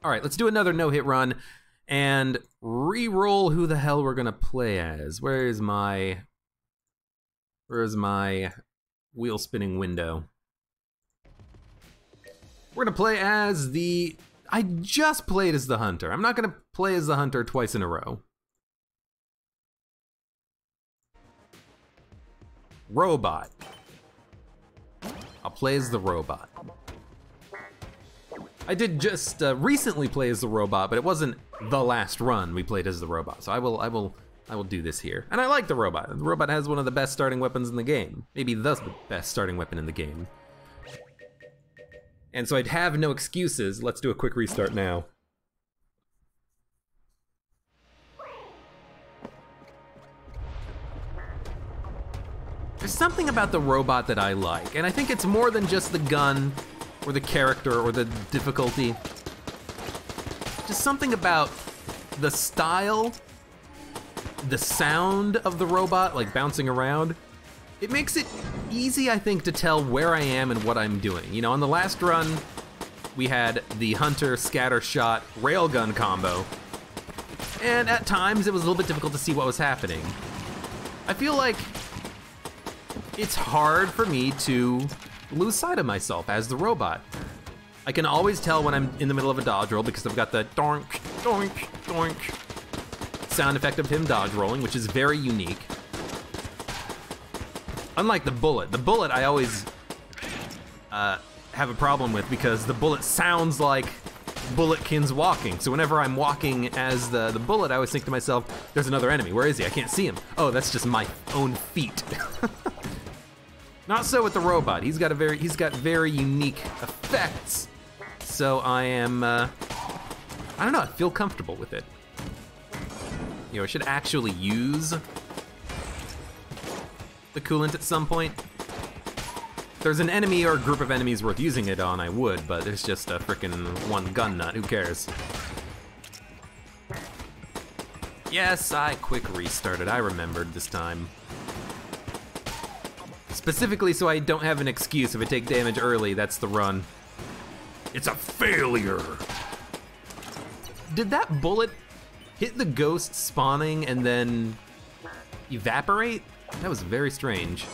All right, let's do another no-hit run and re-roll who the hell we're gonna play as. Where's my wheel spinning window? We're gonna play as the, I just played as the hunter. I'm not gonna play as the hunter twice in a row. Robot. I'll play as the robot. I did just recently play as the robot, but it wasn't the last run we played as the robot. So I will do this here. And I like the robot. The robot has one of the best starting weapons in the game. Maybe the best starting weapon in the game. And so I'd have no excuses. Let's do a quick restart now. There's something about the robot that I like, and I think it's more than just the gun, or the character, or the difficulty. Just something about the style, the sound of the robot, like bouncing around. It makes it easy, I think, to tell where I am and what I'm doing. You know, on the last run, we had the hunter scatter shot railgun combo, and at times it was a little bit difficult to see what was happening. I feel like it's hard for me to lose sight of myself as the robot. I can always tell when I'm in the middle of a dodge roll because I've got the doink, doink, doink sound effect of him dodge rolling, which is very unique. Unlike the bullet I always have a problem with because the bullet sounds like Bulletkin's walking. So whenever I'm walking as the bullet, I always think to myself, there's another enemy. Where is he? I can't see him. Oh, that's just my own feet. Not so with the robot. He's got very unique effects. So I am, I don't know, I feel comfortable with it. You know, I should actually use the coolant at some point. If there's an enemy or a group of enemies worth using it on, I would, but there's just a frickin' one gun nut, who cares? Yes, I quick restarted, I remembered this time. Specifically so I don't have an excuse. If I take damage early, that's the run. It's a failure. Did that bullet hit the ghost spawning and then evaporate? That was very strange.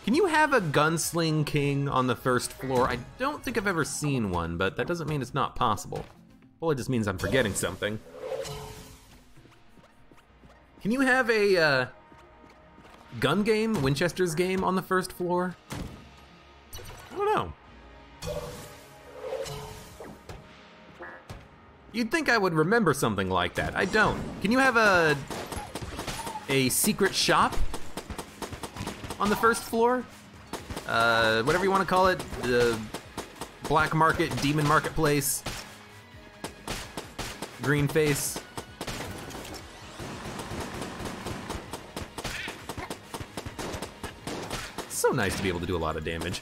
Can you have a gunsling king on the first floor? I don't think I've ever seen one, but that doesn't mean it's not possible. Well, it just means I'm forgetting something. Can you have a gun game, Winchester's game, on the first floor? I don't know. You'd think I would remember something like that. I don't. Can you have a secret shop on the first floor? Whatever you want to call it, the black market, demon marketplace, green face. So nice to be able to do a lot of damage.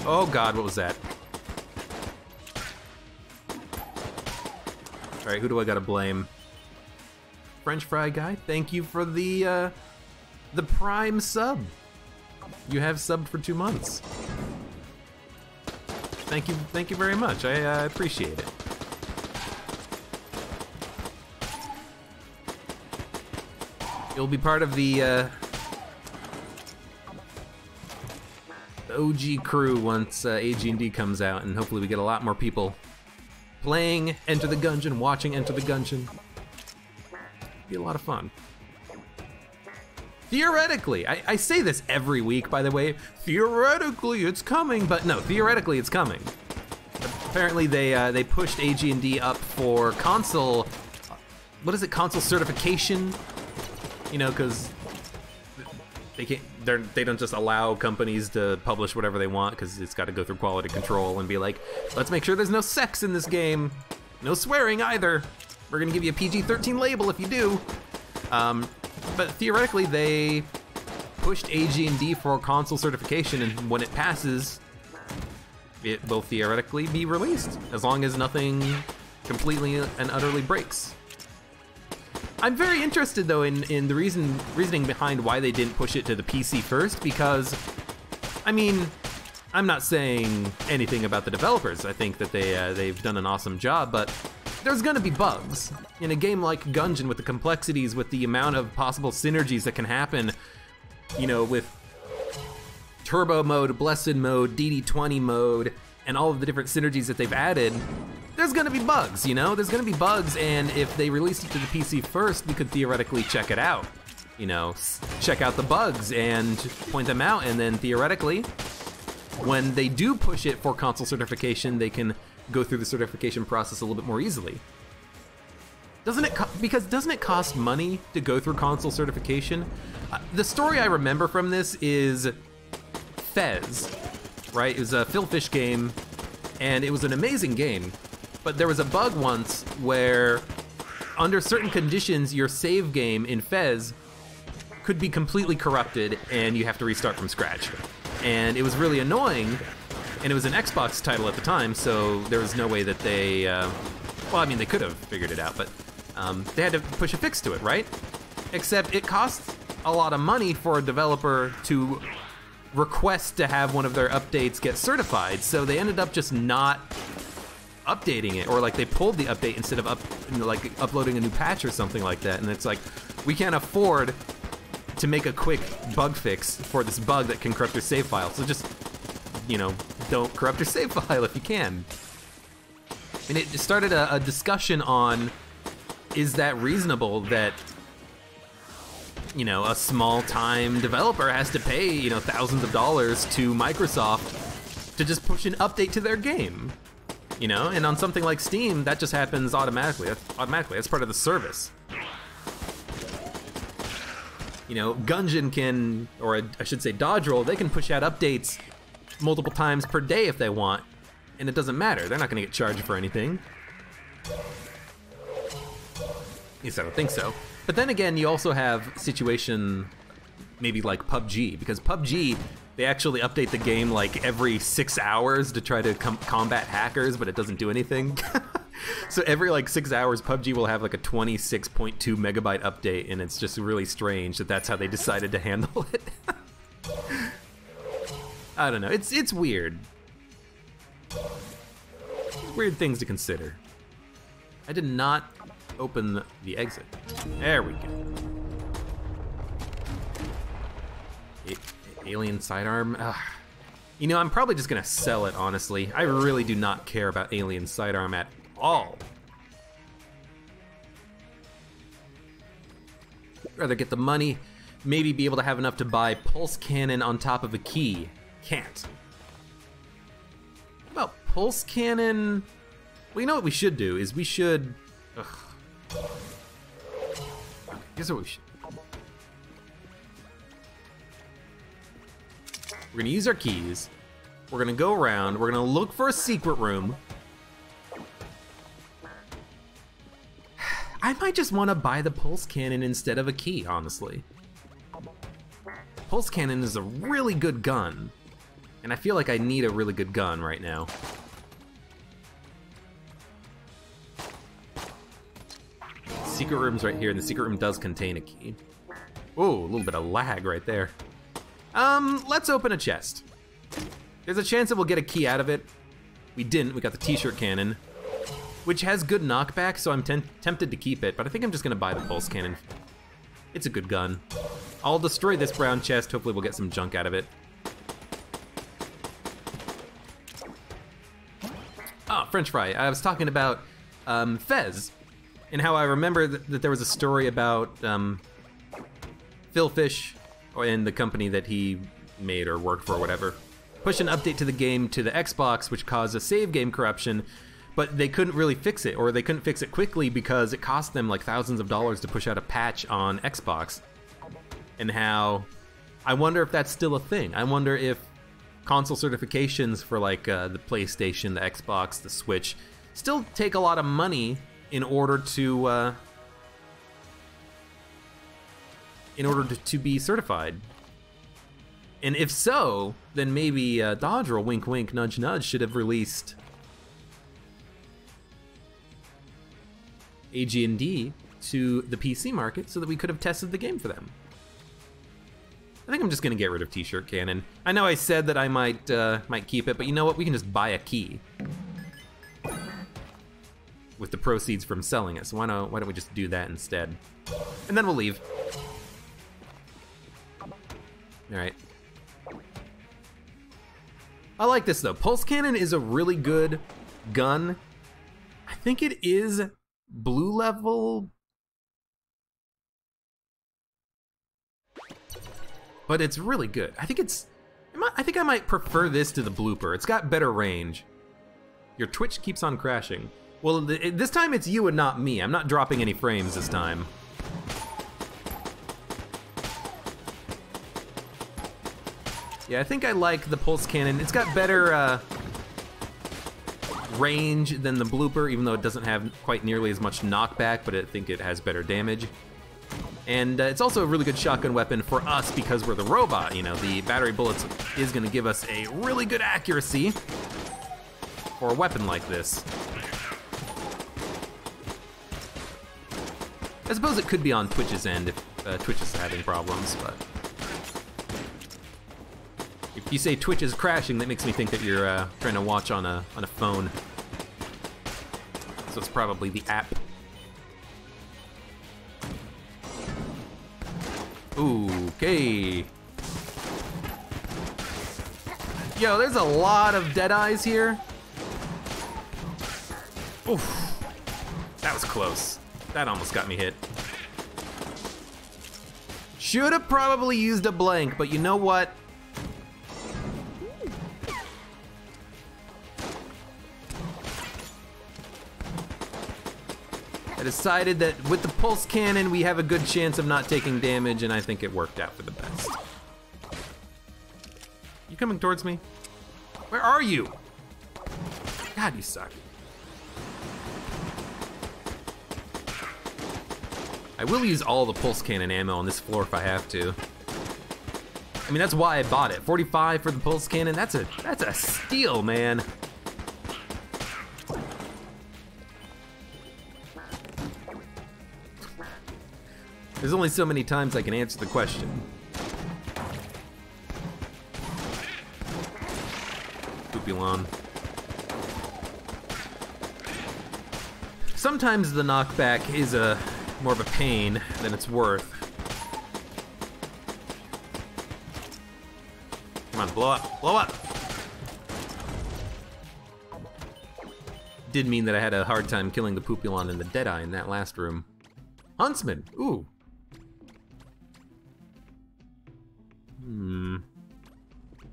Oh God, what was that? All right, who do I gotta blame? French fry guy, thank you for the prime sub. You have subbed for 2 months. Thank you very much. I appreciate it. You'll be part of the OG crew once AG&D comes out, and hopefully we get a lot more people playing Enter the Gungeon, watching Enter the Gungeon. Be a lot of fun. Theoretically, I say this every week, by the way, theoretically it's coming, but no, theoretically it's coming. Apparently they pushed AG&D up for console, what is it, console certification? You know, because they don't just allow companies to publish whatever they want because it's got to go through quality control and be like, let's make sure there's no sex in this game, no swearing either. We're gonna give you a PG-13 label if you do. But theoretically, they pushed AG&D for console certification, and when it passes, it will theoretically be released, as long as nothing completely and utterly breaks. I'm very interested though in the reasoning behind why they didn't push it to the PC first, because, I mean, I'm not saying anything about the developers. I think that they've done an awesome job, but there's gonna be bugs. In a game like Gungeon, with the complexities, with the amount of possible synergies that can happen, you know, with Turbo mode, Blessed mode, DD20 mode, and all of the different synergies that they've added, there's gonna be bugs, you know? There's gonna be bugs, and if they released it to the PC first, we could theoretically check it out. You know, check out the bugs and point them out, and then theoretically, when they do push it for console certification, they can go through the certification process a little bit more easily. Doesn't it cost money to go through console certification? The story I remember from this is Fez, right? It was a Phil Fish game, and it was an amazing game, but there was a bug once where, under certain conditions, your save game in Fez could be completely corrupted, and you have to restart from scratch. And it was really annoying, and it was an Xbox title at the time, so there was no way that they, well, I mean, they could have figured it out, but they had to push a fix to it, right? Except it costs a lot of money for a developer to request to have one of their updates get certified, so they ended up just not updating it, or like they pulled the update instead of uploading a new patch or something like that, and it's like, we can't afford to make a quick bug fix for this bug that can corrupt your save file, so just, you know, don't corrupt your save file if you can. And it started a discussion on, is that reasonable that, you know, a small-time developer has to pay, you know, thousands of dollars to Microsoft to just push an update to their game? You know, and on something like Steam, that just happens automatically. That's part of the service. You know, Gungeon can, or I should say Dodge Roll, they can push out updates multiple times per day if they want, and it doesn't matter. They're not gonna get charged for anything. At least I don't think so. But then again, you also have a situation maybe like PUBG, because PUBG, they actually update the game like every 6 hours to try to combat hackers, but it doesn't do anything. So every like 6 hours, PUBG will have like a 26.2 megabyte update, and it's just really strange that that's how they decided to handle it. I don't know, it's weird. Weird things to consider. I did not open the exit. There we go. Alien sidearm. You know, I'm probably just gonna sell it, honestly. I really do not care about alien sidearm at all. I'd rather get the money, maybe be able to have enough to buy pulse cannon on top of a key. Can't. Well, pulse cannon. Well, you know what we should do is we should. Here's what we should. We're gonna use our keys. We're gonna go around. We're gonna look for a secret room. I might just want to buy the pulse cannon instead of a key, honestly. Pulse cannon is a really good gun, and I feel like I need a really good gun right now. Secret room's right here, and the secret room does contain a key. Oh, a little bit of lag right there. Let's open a chest. There's a chance that we'll get a key out of it. We didn't, we got the t-shirt cannon, which has good knockback, so I'm tempted to keep it, but I think I'm just gonna buy the pulse cannon. It's a good gun. I'll destroy this brown chest, hopefully we'll get some junk out of it. Ah, French fry. I was talking about Fez, and how I remember that there was a story about Phil Fish, and the company that he made or worked for or whatever, push an update to the game to the Xbox, which caused a save game corruption, but they couldn't really fix it, or they couldn't fix it quickly because it cost them like thousands of dollars to push out a patch on Xbox. And how, I wonder if that's still a thing. I wonder if console certifications for like the PlayStation, the Xbox, the Switch, still take a lot of money in order to be certified. And if so, then maybe Dodge Roll, wink wink, nudge nudge, should have released AG&D to the PC market so that we could have tested the game for them. I think I'm just gonna get rid of T-shirt cannon. I know I said that I might keep it, but you know what? We can just buy a key with the proceeds from selling it. So why don't we just do that instead? And then we'll leave. All right. I like this though. Pulse cannon is a really good gun. I think it is blue level, but it's really good. I think I might prefer this to the blooper. It's got better range. Your Twitch keeps on crashing. Well, this time it's you and not me. I'm not dropping any frames this time. Yeah, I think I like the pulse cannon. It's got better range than the blooper, even though it doesn't have quite nearly as much knockback, but I think it has better damage. And it's also a really good shotgun weapon for us because we're the robot. You know, the battery bullets is gonna give us a really good accuracy for a weapon like this. I suppose it could be on Twitch's end if Twitch is having problems, but if you say Twitch is crashing, that makes me think that you're trying to watch on a phone. So it's probably the app. Okay. Yo, there's a lot of dead eyes here. Oof. That was close. That almost got me hit. Should have probably used a blank, but you know what? I decided that with the pulse cannon, we have a good chance of not taking damage, and I think it worked out for the best. You coming towards me? Where are you? God, you suck. I will use all the pulse cannon ammo on this floor if I have to. I mean, that's why I bought it. 45 for the pulse cannon, that's a steal, man. There's only so many times I can answer the question. Poopulon. Sometimes the knockback is more of a pain than it's worth. Come on, blow up, blow up! Did mean that I had a hard time killing the Poopulon and the Deadeye in that last room. Huntsman, ooh.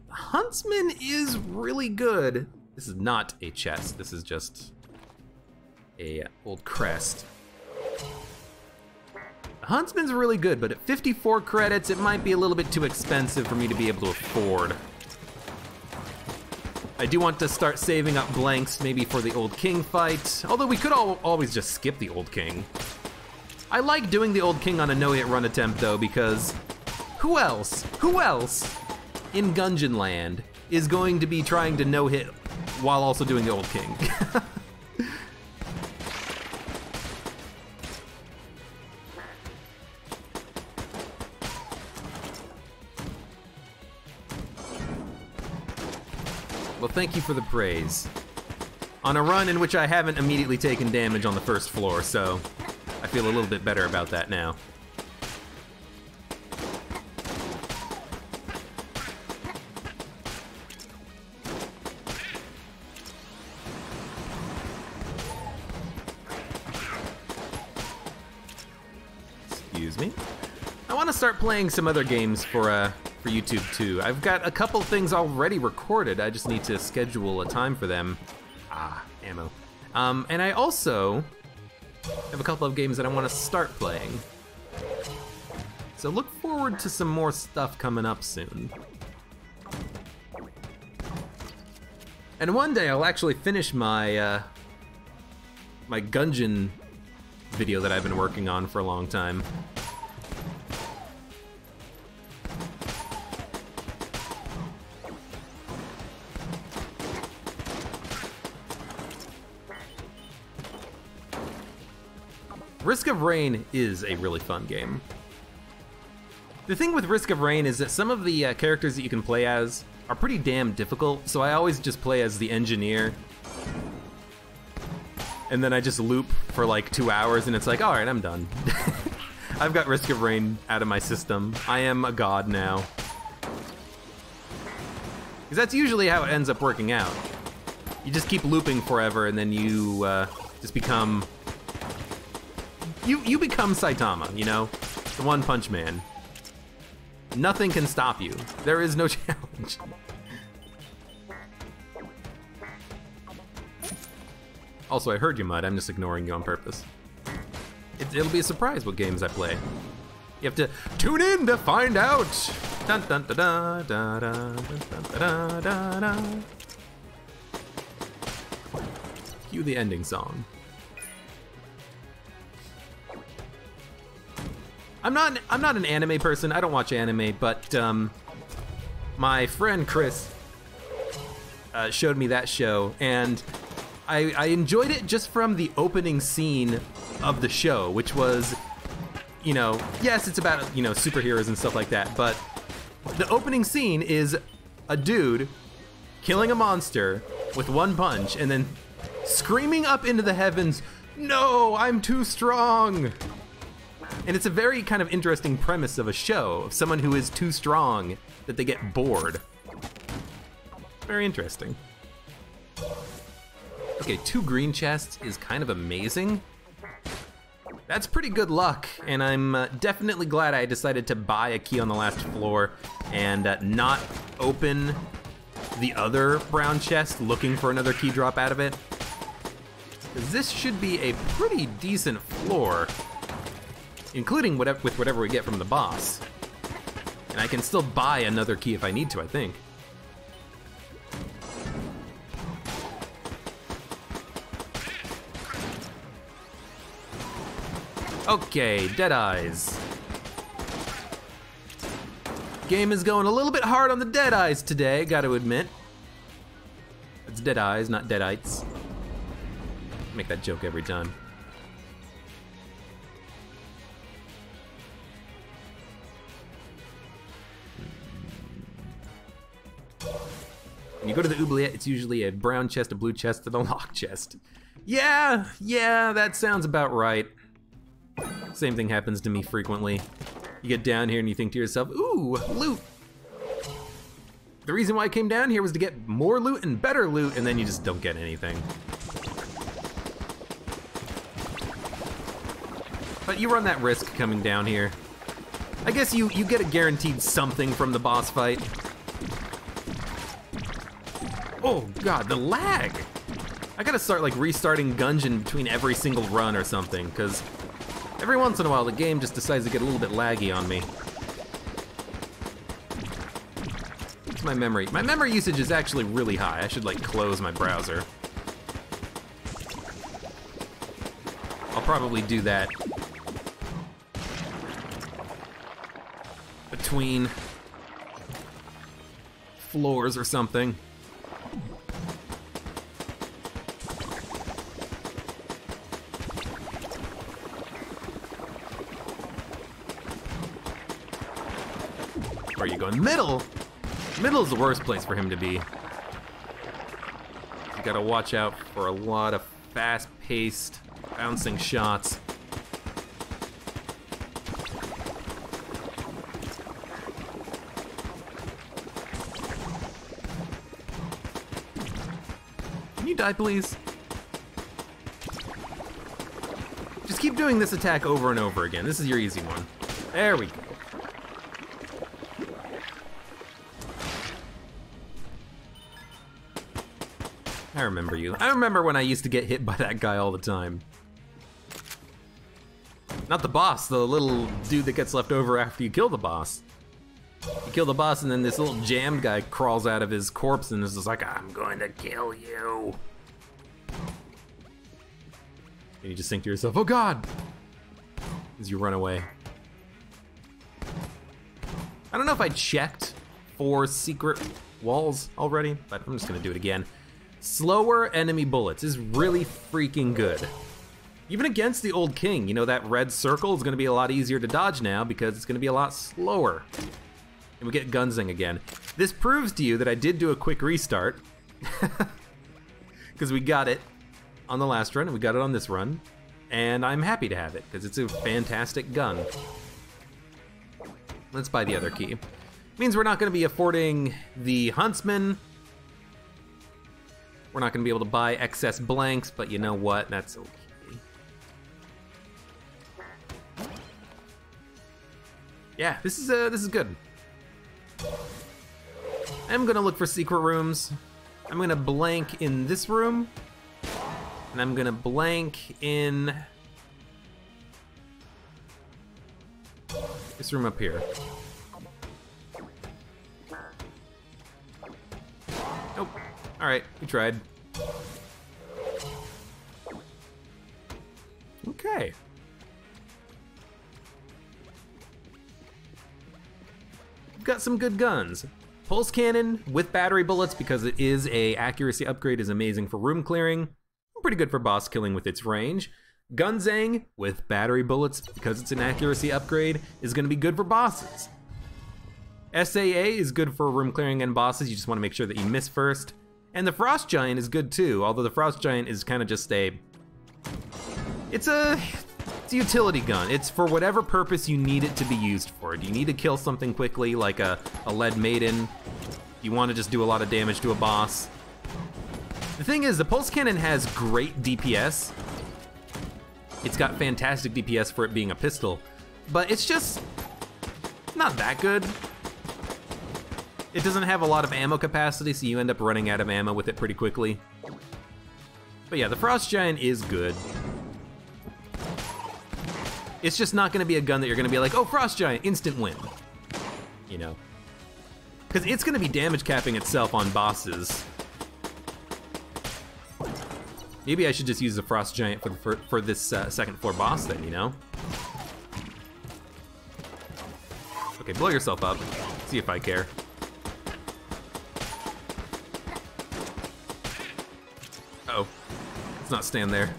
Huntsman is really good. This is not a chest, this is just a old crest. Huntsman's really good, but at 54 credits, it might be a little bit too expensive for me to be able to afford. I do want to start saving up blanks, maybe for the Old King fight, although we could always just skip the Old King. I like doing the Old King on a no-hit run attempt, though, because who else in Gungeon Land is going to be trying to no-hit while also doing the Old King? Well, thank you for the praise. On a run in which I haven't immediately taken damage on the first floor, so I feel a little bit better about that now. Excuse me. I want to start playing some other games for YouTube too. I've got a couple things already recorded. I just need to schedule a time for them. Ah, ammo. And I also have a couple of games that I want to start playing. So look forward to some more stuff coming up soon. And one day I'll actually finish my my Gungeon video that I've been working on for a long time. Risk of Rain is a really fun game. The thing with Risk of Rain is that some of the characters that you can play as are pretty damn difficult, so I always just play as the engineer. And then I just loop for like 2 hours and it's like, alright, I'm done. I've got Risk of Rain out of my system. I am a god now. Because that's usually how it ends up working out. You just keep looping forever and then you just become... You become Saitama, you know? The One Punch Man. Nothing can stop you. There is no challenge. Also, I heard you, Mud. I'm just ignoring you on purpose. It'll be a surprise what games I play. You have to tune in to find out. Dun dun da da da da da da da. Cue the ending song. I'm not an anime person. I don't watch anime, but my friend Chris showed me that show, and I enjoyed it just from the opening scene of the show, which was, you know, yes, it's about, you know, superheroes and stuff like that, but the opening scene is a dude killing a monster with one punch and then screaming up into the heavens, "No, I'm too strong!" And it's a very kind of interesting premise of a show, of someone who is too strong that they get bored. Very interesting. Okay, 2 green chests is kind of amazing. That's pretty good luck, and I'm definitely glad I decided to buy a key on the last floor and not open the other brown chest looking for another key drop out of it. 'Cause this should be a pretty decent floor, including with whatever we get from the boss. And I can still buy another key if I need to, I think. Okay, Dead Eyes. Game is going a little bit hard on the Dead Eyes today, gotta admit. It's Dead Eyes, not Deadites. Make that joke every time. When you go to the oubliette, it's usually a brown chest, a blue chest, and a lock chest. Yeah, that sounds about right. Same thing happens to me frequently. You get down here and you think to yourself, ooh, loot. The reason why I came down here was to get more loot and better loot, and then you just don't get anything. But you run that risk coming down here. I guess you get a guaranteed something from the boss fight. Oh god, the lag! I gotta start like restarting Gungeon between every single run or something, because every once in a while the game just decides to get a little bit laggy on me. What's my memory? My memory usage is actually really high. I should like close my browser. I'll probably do that between floors or something. Where are you going? Middle! Middle is the worst place for him to be. You gotta watch out for a lot of fast-paced, bouncing shots. Can you die, please? Just keep doing this attack over and over again. This is your easy one. There we go. I remember you. I remember when I used to get hit by that guy all the time. Not the boss, the little dude that gets left over after you kill the boss. You kill the boss and then this little jammed guy crawls out of his corpse and is just like, I'm going to kill you. And you just think to yourself, oh god! As you run away. I don't know if I checked for secret walls already, but I'm just gonna do it again. Slower enemy bullets is really freaking good. Even against the old king, you know, that red circle is gonna be a lot easier to dodge now because it's gonna be a lot slower. And we get Gunzing again. This proves to you that I did do a quick restart. Because we got it on the last run, and we got it on this run. And I'm happy to have it, because it's a fantastic gun. Let's buy the other key. Means we're not gonna be affording the Huntsman. We're not gonna be able to buy excess blanks, but you know what, that's okay. Yeah, this is good. I'm gonna look for secret rooms. I'm gonna blank in this room, and I'm gonna blank in this room up here. Nope. All right, we tried. Okay. We've got some good guns. Pulse cannon with battery bullets, because it is a accuracy upgrade, is amazing for room clearing. Pretty good for boss killing with its range. Gunzang with battery bullets, because it's an accuracy upgrade, is gonna be good for bosses. SAA is good for room clearing and bosses. You just wanna make sure that you miss first. And the Frost Giant is good too, although the Frost Giant is kind of just it's a utility gun. It's for whatever purpose you need it to be used for. Do you need to kill something quickly, like a lead maiden? You want to just do a lot of damage to a boss? The thing is, the pulse cannon has great DPS. It's got fantastic DPS for it being a pistol, but it's just not that good. It doesn't have a lot of ammo capacity, so you end up running out of ammo with it pretty quickly. But yeah, the Frost Giant is good. It's just not gonna be a gun that you're gonna be like, oh, Frost Giant, instant win. You know? Because it's gonna be damage capping itself on bosses. Maybe I should just use the Frost Giant for this second floor boss then, you know? Okay, blow yourself up. See if I care. Uh-oh. Let's not stand there.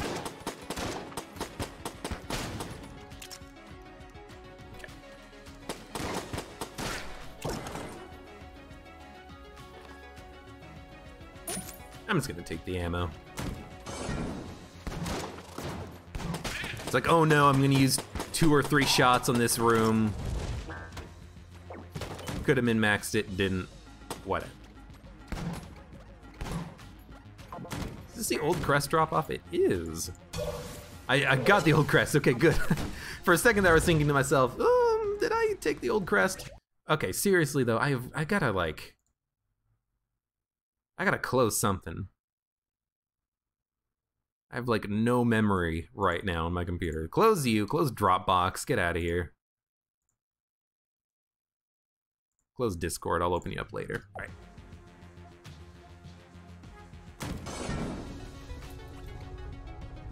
I'm just gonna take the ammo. It's like, oh no, I'm gonna use 2 or 3 shots on this room. Could have min-maxed it, didn't. What? Is this the old crest drop-off? It is. I got the old crest, okay, good. For a second there I was thinking to myself, did I take the old crest? Okay, seriously though, I gotta close something. I have like no memory right now on my computer. Close you, close Dropbox, get out of here. Close Discord, I'll open you up later. All right.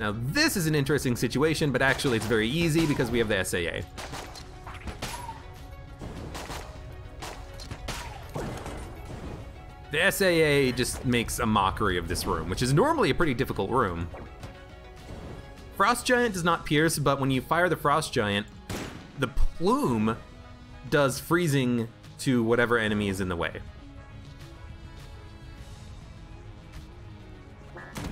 Now this is an interesting situation, but actually it's very easy because we have the SAA. The SAA just makes a mockery of this room, which is normally a pretty difficult room. Frost Giant does not pierce, but when you fire the Frost Giant, the plume does freezing to whatever enemy is in the way.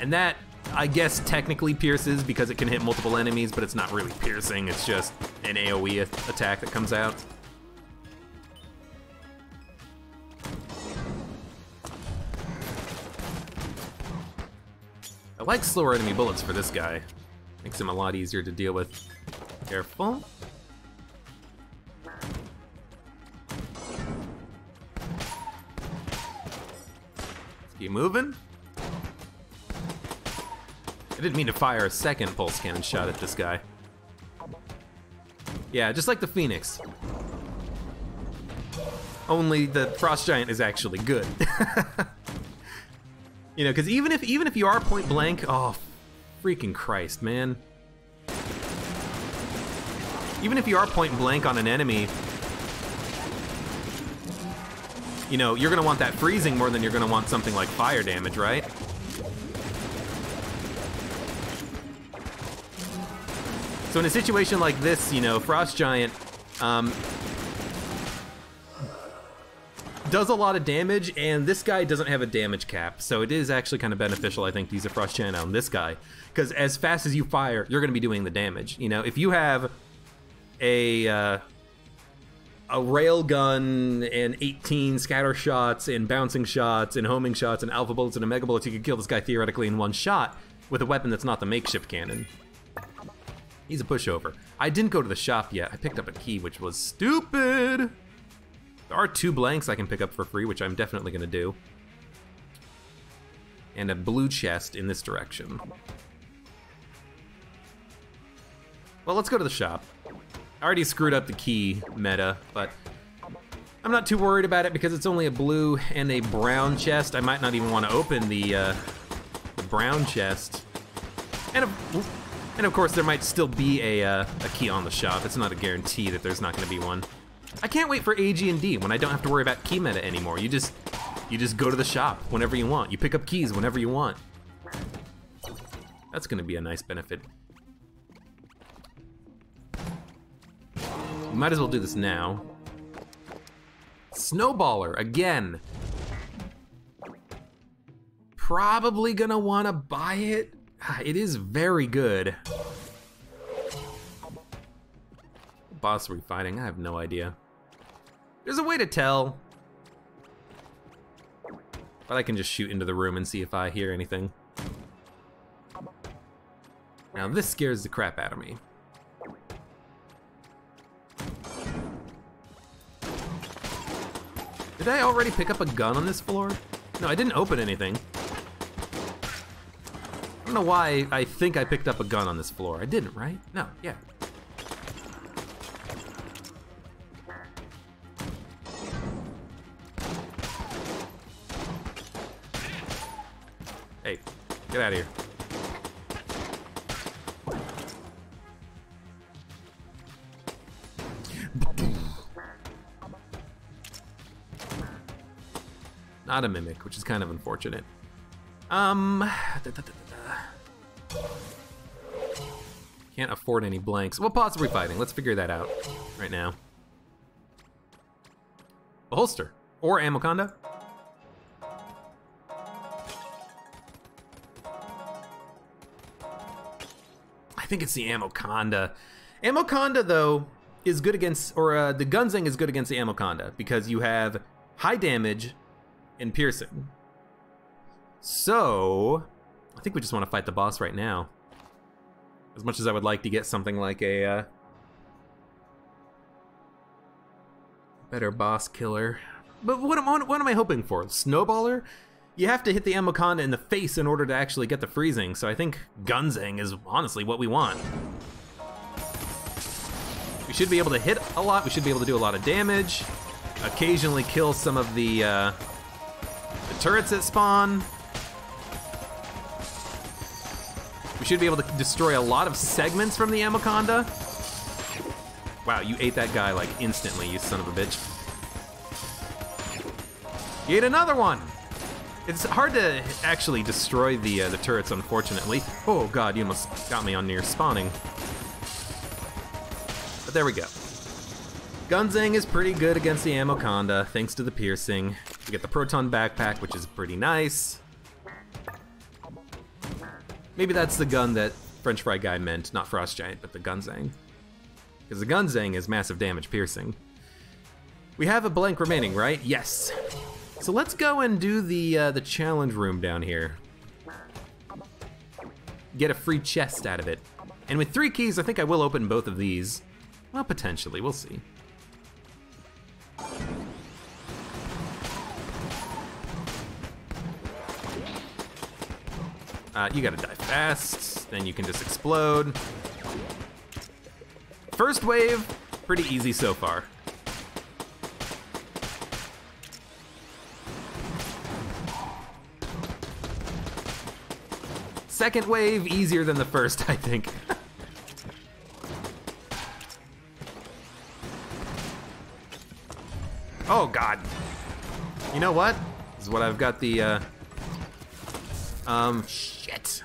And that, I guess, technically pierces because it can hit multiple enemies, but it's not really piercing, it's just an AoE attack that comes out. I like slower enemy bullets for this guy. Makes him a lot easier to deal with. Careful. Let's keep moving. I didn't mean to fire a second pulse cannon shot at this guy. Yeah, just like the Phoenix. Only the Frost Giant is actually good. You know, because even if you are point blank, oh, freaking Christ, man. Even if you are point blank on an enemy, you know, you're gonna want that freezing more than you're gonna want something like fire damage, right? So in a situation like this, you know, Frost Giant does a lot of damage, and this guy doesn't have a damage cap, so it is actually kind of beneficial, I think, to use a Frost Giant on this guy, because as fast as you fire, you're going to be doing the damage. You know, if you have a railgun and 18 scatter shots and bouncing shots and homing shots and alpha bullets and omega bullets, you could kill this guy theoretically in one shot with a weapon that's not the makeshift cannon. He's a pushover. I didn't go to the shop yet. I picked up a key, which was stupid. There are 2 blanks I can pick up for free, which I'm definitely gonna do. And a blue chest in this direction. Well, let's go to the shop. I already screwed up the key meta, but I'm not too worried about it because it's only a blue and a brown chest. I might not even want to open the brown chest. And of course, there might still be a key on the shop. It's not a guarantee that there's not going to be one. I can't wait for AG&D when I don't have to worry about key meta anymore. You just go to the shop whenever you want. You pick up keys whenever you want. That's going to be a nice benefit. We might as well do this now. Snowballer again. Probably gonna want to buy it. It is very good. What boss are we fighting? I have no idea. There's a way to tell. But I can just shoot into the room and see if I hear anything. Now this scares the crap out of me. Did I already pick up a gun on this floor? No, I didn't open anything. I don't know why I think I picked up a gun on this floor. I didn't, right? No, yeah. Hey, get out of here. Not a mimic, which is kind of unfortunate. Can't afford any blanks. What pots are we fighting? Let's figure that out right now. A holster or Amoconda. I think it's the Amoconda. Amoconda, though, is good against, or the Gunzang is good against the Amoconda because you have high damage and piercing. So, I think we just want to fight the boss right now. As much as I would like to get something like a better boss killer. But what am I hoping for? Snowballer? You have to hit the Amoconda in the face in order to actually get the freezing, so I think Gunzang is honestly what we want. We should be able to hit a lot, we should be able to do a lot of damage, occasionally kill some of the turrets that spawn. We should be able to destroy a lot of segments from the Amoconda. Wow, you ate that guy like instantly, you son of a bitch. You ate another one! It's hard to actually destroy the turrets, unfortunately. Oh god, you almost got me on near spawning. But there we go. Gunzang is pretty good against the Amoconda, thanks to the piercing. We get the Proton Backpack, which is pretty nice. Maybe that's the gun that French Fry Guy meant, not Frost Giant, but the Gunzang. Because the Gunzang is massive damage piercing. We have a blank remaining, right? Yes. So let's go and do the challenge room down here. Get a free chest out of it. And with 3 keys, I think I will open both of these. Well, potentially, we'll see. You gotta die fast, then you can just explode. First wave, pretty easy so far. Second wave, easier than the first, I think. Oh god. You know what? This is what I've got the, shit.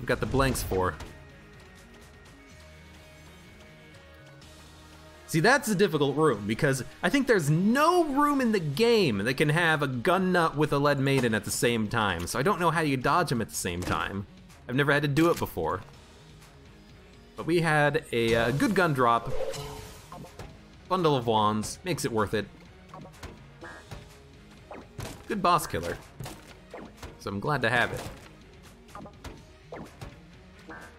got the blanks for. See, that's a difficult room, because I think there's no room in the game that can have a gun nut with a lead maiden at the same time, so I don't know how you dodge them at the same time. I've never had to do it before. But we had a good gun drop, bundle of wands, makes it worth it. Good boss killer, so I'm glad to have it.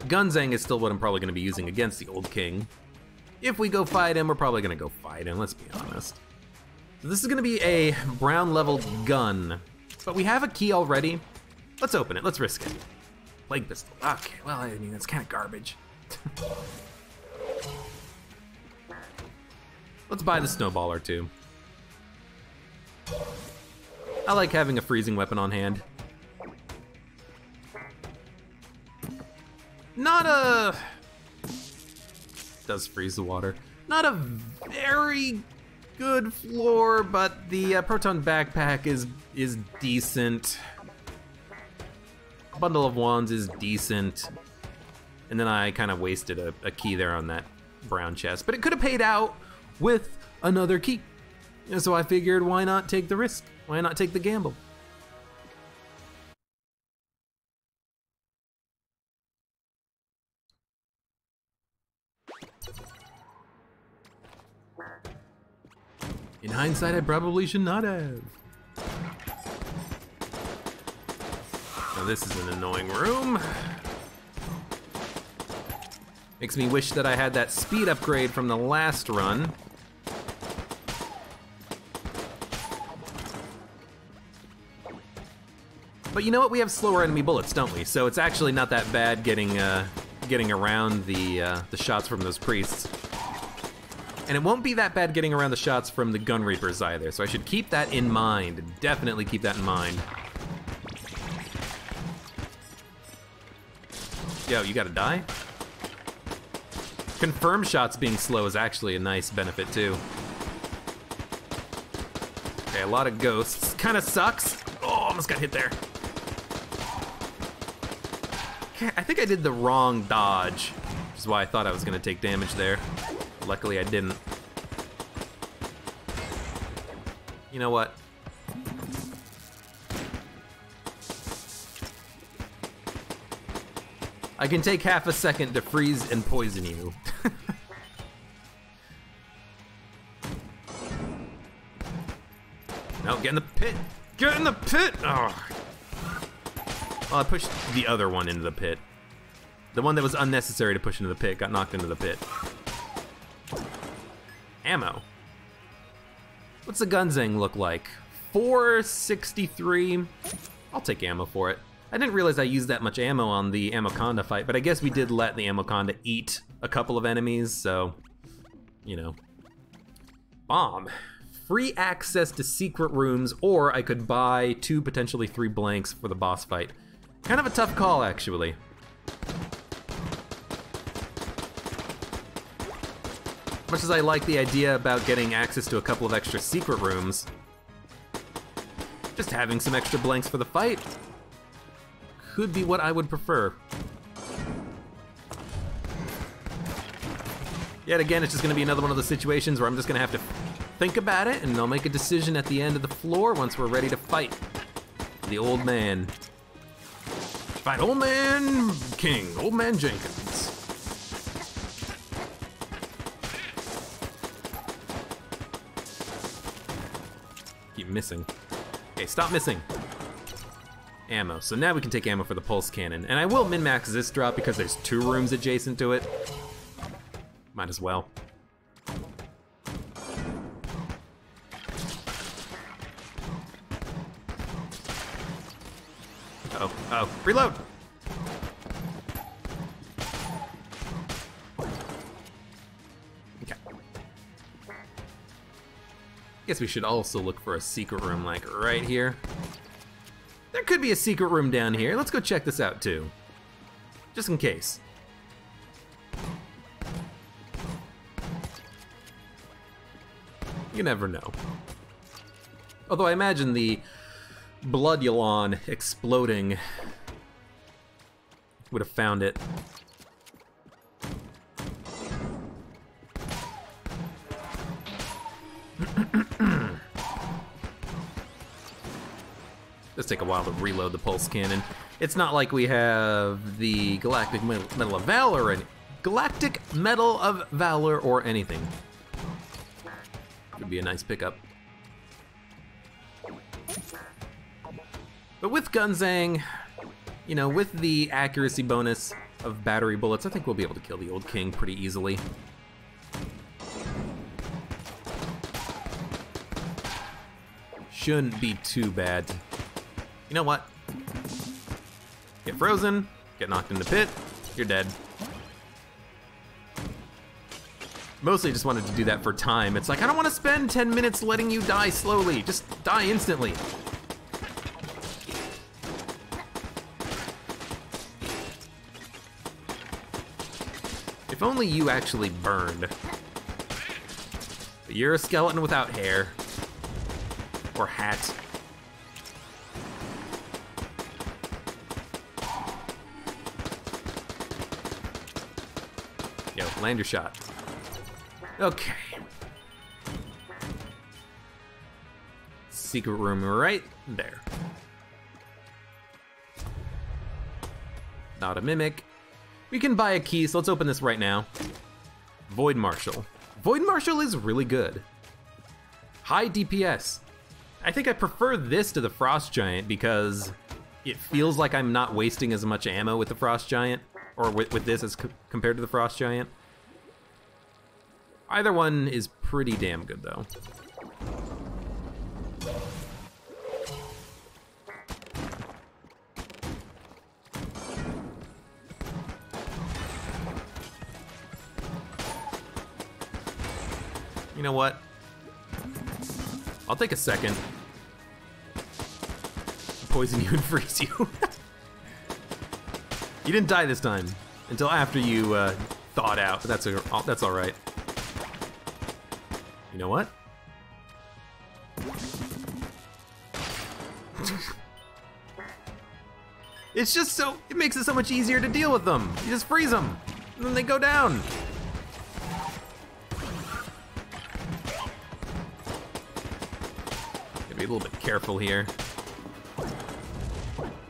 Gunzang is still what I'm probably gonna be using against the old king. If we go fight him, we're probably gonna go fight him, let's be honest. So this is gonna be a brown leveled gun, but we have a key already. Let's open it, let's risk it. Plague pistol, okay, well, I mean, that's kind of garbage. Let's buy the snowball or two. I like having a freezing weapon on hand. Not a... does freeze the water. Not a very good floor, but the proton backpack is decent. Bundle of wands is decent. And then I kind of wasted a key there on that brown chest, but it could have paid out with another key. And so I figured, why not take the risk? Why not take the gamble? In hindsight, I probably should not have. Now this is an annoying room. Makes me wish that I had that speed upgrade from the last run. But you know what? We have slower enemy bullets, don't we? So it's actually not that bad getting around the shots from those priests. And it won't be that bad getting around the shots from the gun reapers either. So I should keep that in mind. Definitely keep that in mind. Yo, you gotta die? Confirmed shots being slow is actually a nice benefit too. Okay, a lot of ghosts. Kinda sucks. Oh, almost got hit there. Okay, I think I did the wrong dodge, which is why I thought I was gonna take damage there. Luckily I didn't. You know what? I can take half a second to freeze and poison you. No, get in the pit! Get in the pit! Oh. Well, I pushed the other one into the pit. The one that was unnecessary to push into the pit got knocked into the pit. Ammo. What's the Gunzang look like? 463. I'll take ammo for it. I didn't realize I used that much ammo on the Amoconda fight, but I guess we did let the Amoconda eat a couple of enemies, so, you know. Bomb. Free access to secret rooms, or I could buy 2, potentially 3 blanks for the boss fight. Kind of a tough call, actually. Much as I like the idea about getting access to a couple of extra secret rooms, just having some extra blanks for the fight could be what I would prefer. Yet again, it's just gonna be another one of those situations where I'm just gonna have to think about it, and I'll make a decision at the end of the floor once we're ready to fight the old man. Fight old man King, old man Jenkins. Keep missing. Okay, stop missing. Ammo. So now we can take ammo for the pulse cannon. And I will min-max this drop because there's 2 rooms adjacent to it. Might as well. Oh, reload! Okay. Guess we should also look for a secret room like right here. There could be a secret room down here. Let's go check this out too. Just in case. You never know. Although I imagine the Bloodulon exploding would have found it. Does take a while to reload the pulse cannon. It's not like we have the Galactic Medal of Valor and Galactic Medal of Valor or anything. Could be a nice pickup. But with Gunzang, you know, with the accuracy bonus of battery bullets, I think we'll be able to kill the old king pretty easily. Shouldn't be too bad. You know what? Get frozen, get knocked in the pit, you're dead. Mostly just wanted to do that for time. It's like, I don't want to spend 10 minutes letting you die slowly. Just die instantly. If only you actually burned. But you're a skeleton without hair. Or hat. Yo, land your shot. Okay. Secret room right there. Not a mimic. We can buy a key, so let's open this right now. Void Marshal. Void Marshal is really good. High DPS. I think I prefer this to the Frost Giant because it feels like I'm not wasting as much ammo with the Frost Giant, or with this as compared to the Frost Giant. Either one is pretty damn good though. You know what? I'll take a second. Poison you and freeze you. You didn't die this time until after you thawed out, but that's all right. You know what? It's just so, it makes it so much easier to deal with them. You just freeze them, and then they go down. Gotta be a little bit careful here.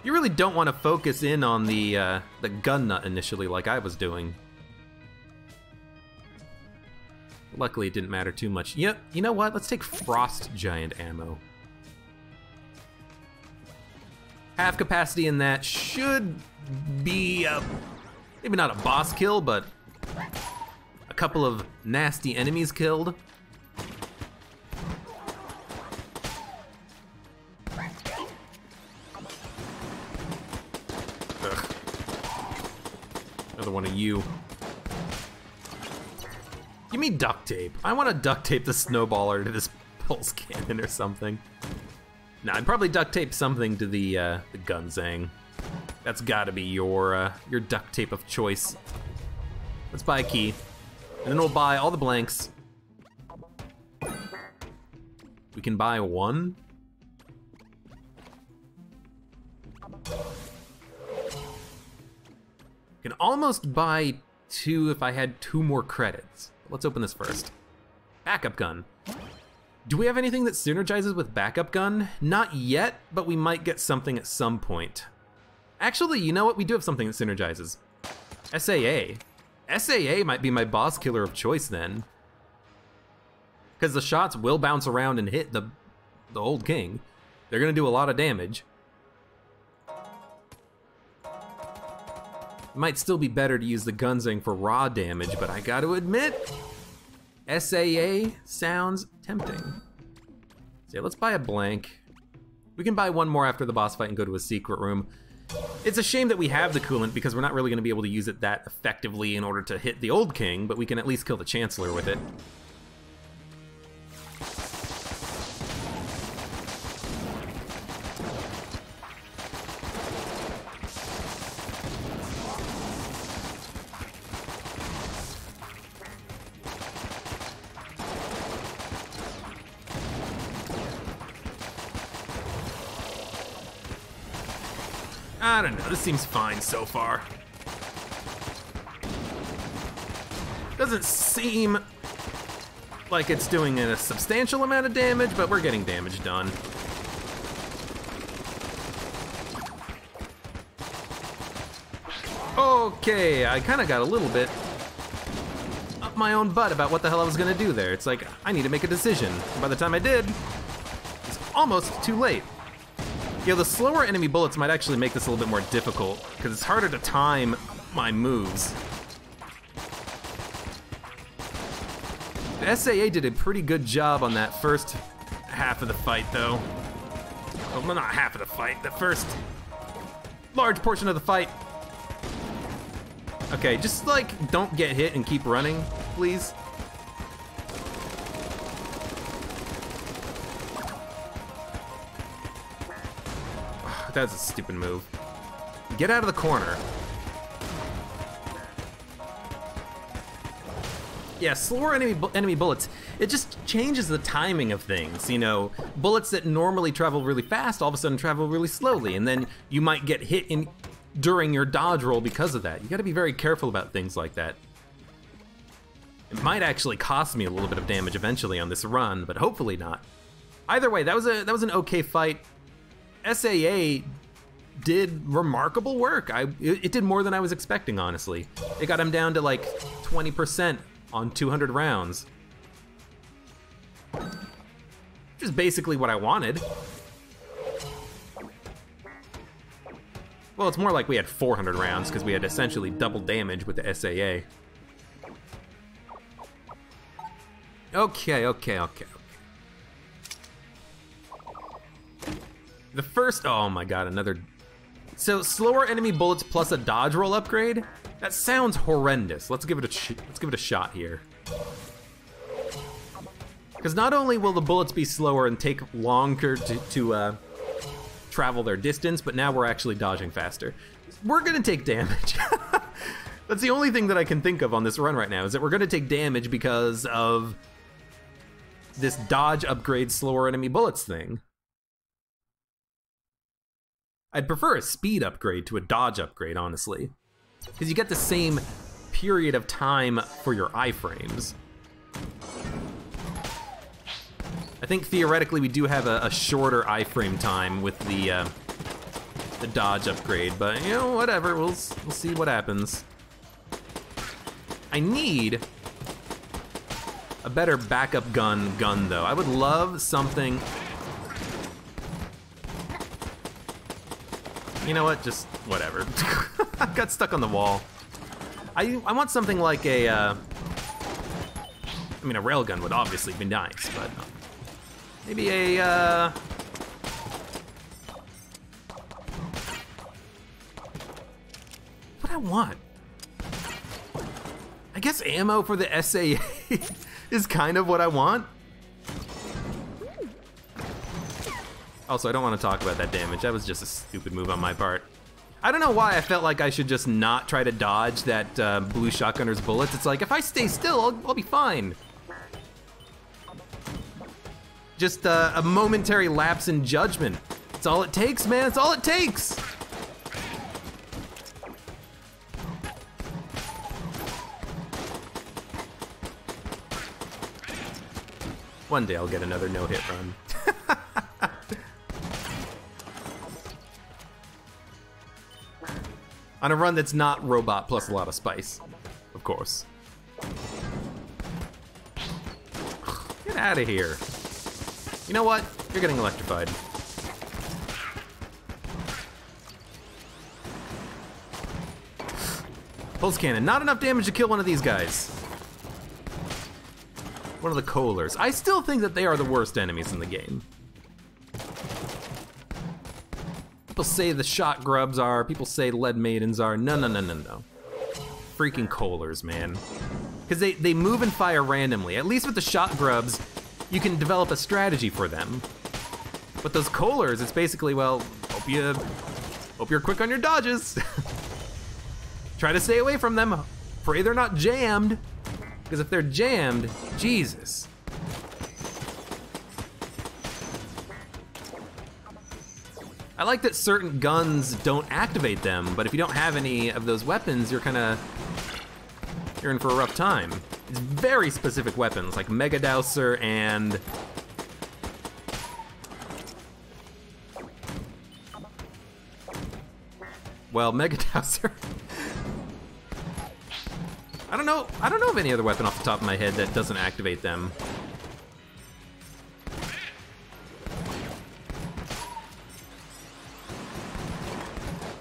You really don't want to focus in on the gun nut initially like I was doing. Luckily, it didn't matter too much. You know what? Let's take Frost Giant ammo. Half capacity in that should be, maybe not a boss kill, but a couple of nasty enemies killed. Ugh. Another one of you. Give me duct tape. I want to duct tape the snowballer to this pulse cannon or something. Nah, I'd probably duct tape something to the Gunzang. That's gotta be your duct tape of choice. Let's buy a key, and then we'll buy all the blanks. We can buy one. Can almost buy two if I had 2 more credits. Let's open this first. Backup gun. Do we have anything that synergizes with backup gun? Not yet, but we might get something at some point. Actually, you know what? We do have something that synergizes. SAA. SAA might be my boss killer of choice then. Because the shots will bounce around and hit the old king. They're gonna do a lot of damage. Might still be better to use the Gunzang for raw damage, but I gotta admit, SAA sounds tempting. So yeah, let's buy a blank. We can buy one more after the boss fight and go to a secret room. It's a shame that we have the coolant because we're not really gonna be able to use it that effectively in order to hit the old king, but we can at least kill the Chancellor with it. I don't know, this seems fine so far. Doesn't seem like it's doing a substantial amount of damage, but we're getting damage done. Okay, I kind of got a little bit up my own butt about what the hell I was gonna do there. It's like, I need to make a decision. And by the time I did, it's almost too late. You know, the slower enemy bullets might actually make this a little bit more difficult, because it's harder to time my moves. The SAA did a pretty good job on that first half of the fight, though. Oh, well, not half of the fight, the first large portion of the fight. Okay, just like, don't get hit and keep running, please. That's a stupid move. Get out of the corner. Yeah, slower enemy bullets, it just changes the timing of things, you know? Bullets that normally travel really fast all of a sudden travel really slowly, and then you might get hit during your dodge roll because of that. You gotta be very careful about things like that. It might actually cost me a little bit of damage eventually on this run, but hopefully not. Either way, that was an okay fight. SAA did remarkable work. It did more than I was expecting, honestly. It got him down to like 20% on 200 rounds. Which is basically what I wanted. Well, it's more like we had 400 rounds because we had essentially double damage with the SAA. Okay. The first, oh my god, another. So slower enemy bullets plus a dodge roll upgrade? That sounds horrendous. Let's give it a shot here. Because not only will the bullets be slower and take longer to travel their distance, but now we're actually dodging faster. We're gonna take damage. That's the only thing that I can think of on this run right now, is that we're gonna take damage because of this dodge upgrade slower enemy bullets thing. I'd prefer a speed upgrade to a dodge upgrade, honestly. Because you get the same period of time for your iframes. I think theoretically we do have a shorter iframe time with the dodge upgrade, but you know, whatever, we'll see what happens. I need a better backup gun though. I would love something. You know what, just whatever. I got stuck on the wall. I want something like a, I mean, a railgun would obviously be nice, but maybe a, what I want? I guess ammo for the SAA is kind of what I want. Also, I don't want to talk about that damage. That was just a stupid move on my part. I don't know why I felt like I should just not try to dodge that blue shotgunner's bullets. It's like, if I stay still, I'll be fine. Just a momentary lapse in judgment. It's all it takes, man. It's all it takes. One day I'll get another no-hit run. On a run that's not robot plus a lot of spice, of course. Get out of here. You know what? You're getting electrified. Pulse cannon, not enough damage to kill one of these guys. One of the Kohlers. I still think that they are the worst enemies in the game. People say the shot grubs are, people say lead maidens are. No. Freaking Kohlers, man. Because they move and fire randomly. At least with the shot grubs, you can develop a strategy for them. But those Kohlers, it's basically, well, hope you're quick on your dodges. Try to stay away from them. Pray they're not jammed. Because if they're jammed, Jesus. I like that certain guns don't activate them, but if you don't have any of those weapons, you're kind of you're in for a rough time. It's very specific weapons, like Mega Dowser and... well, Mega Dowser. I don't know of any other weapon off the top of my head that doesn't activate them.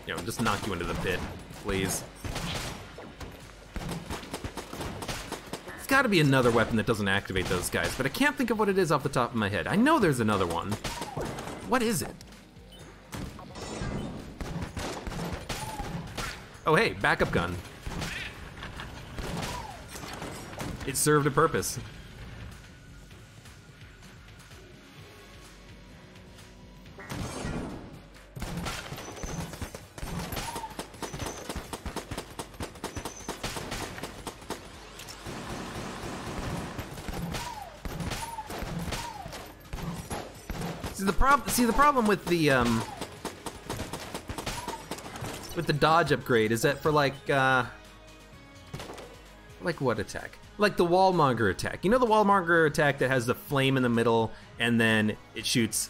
You know, just knock you into the pit, please. There's gotta be another weapon that doesn't activate those guys, but I can't think of what it is off the top of my head. I know there's another one. What is it? Oh hey, backup gun. It served a purpose. See the problem with the dodge upgrade is that for like what attack? Like the Wallmonger attack. You know the Wallmonger attack that has the flame in the middle and then it shoots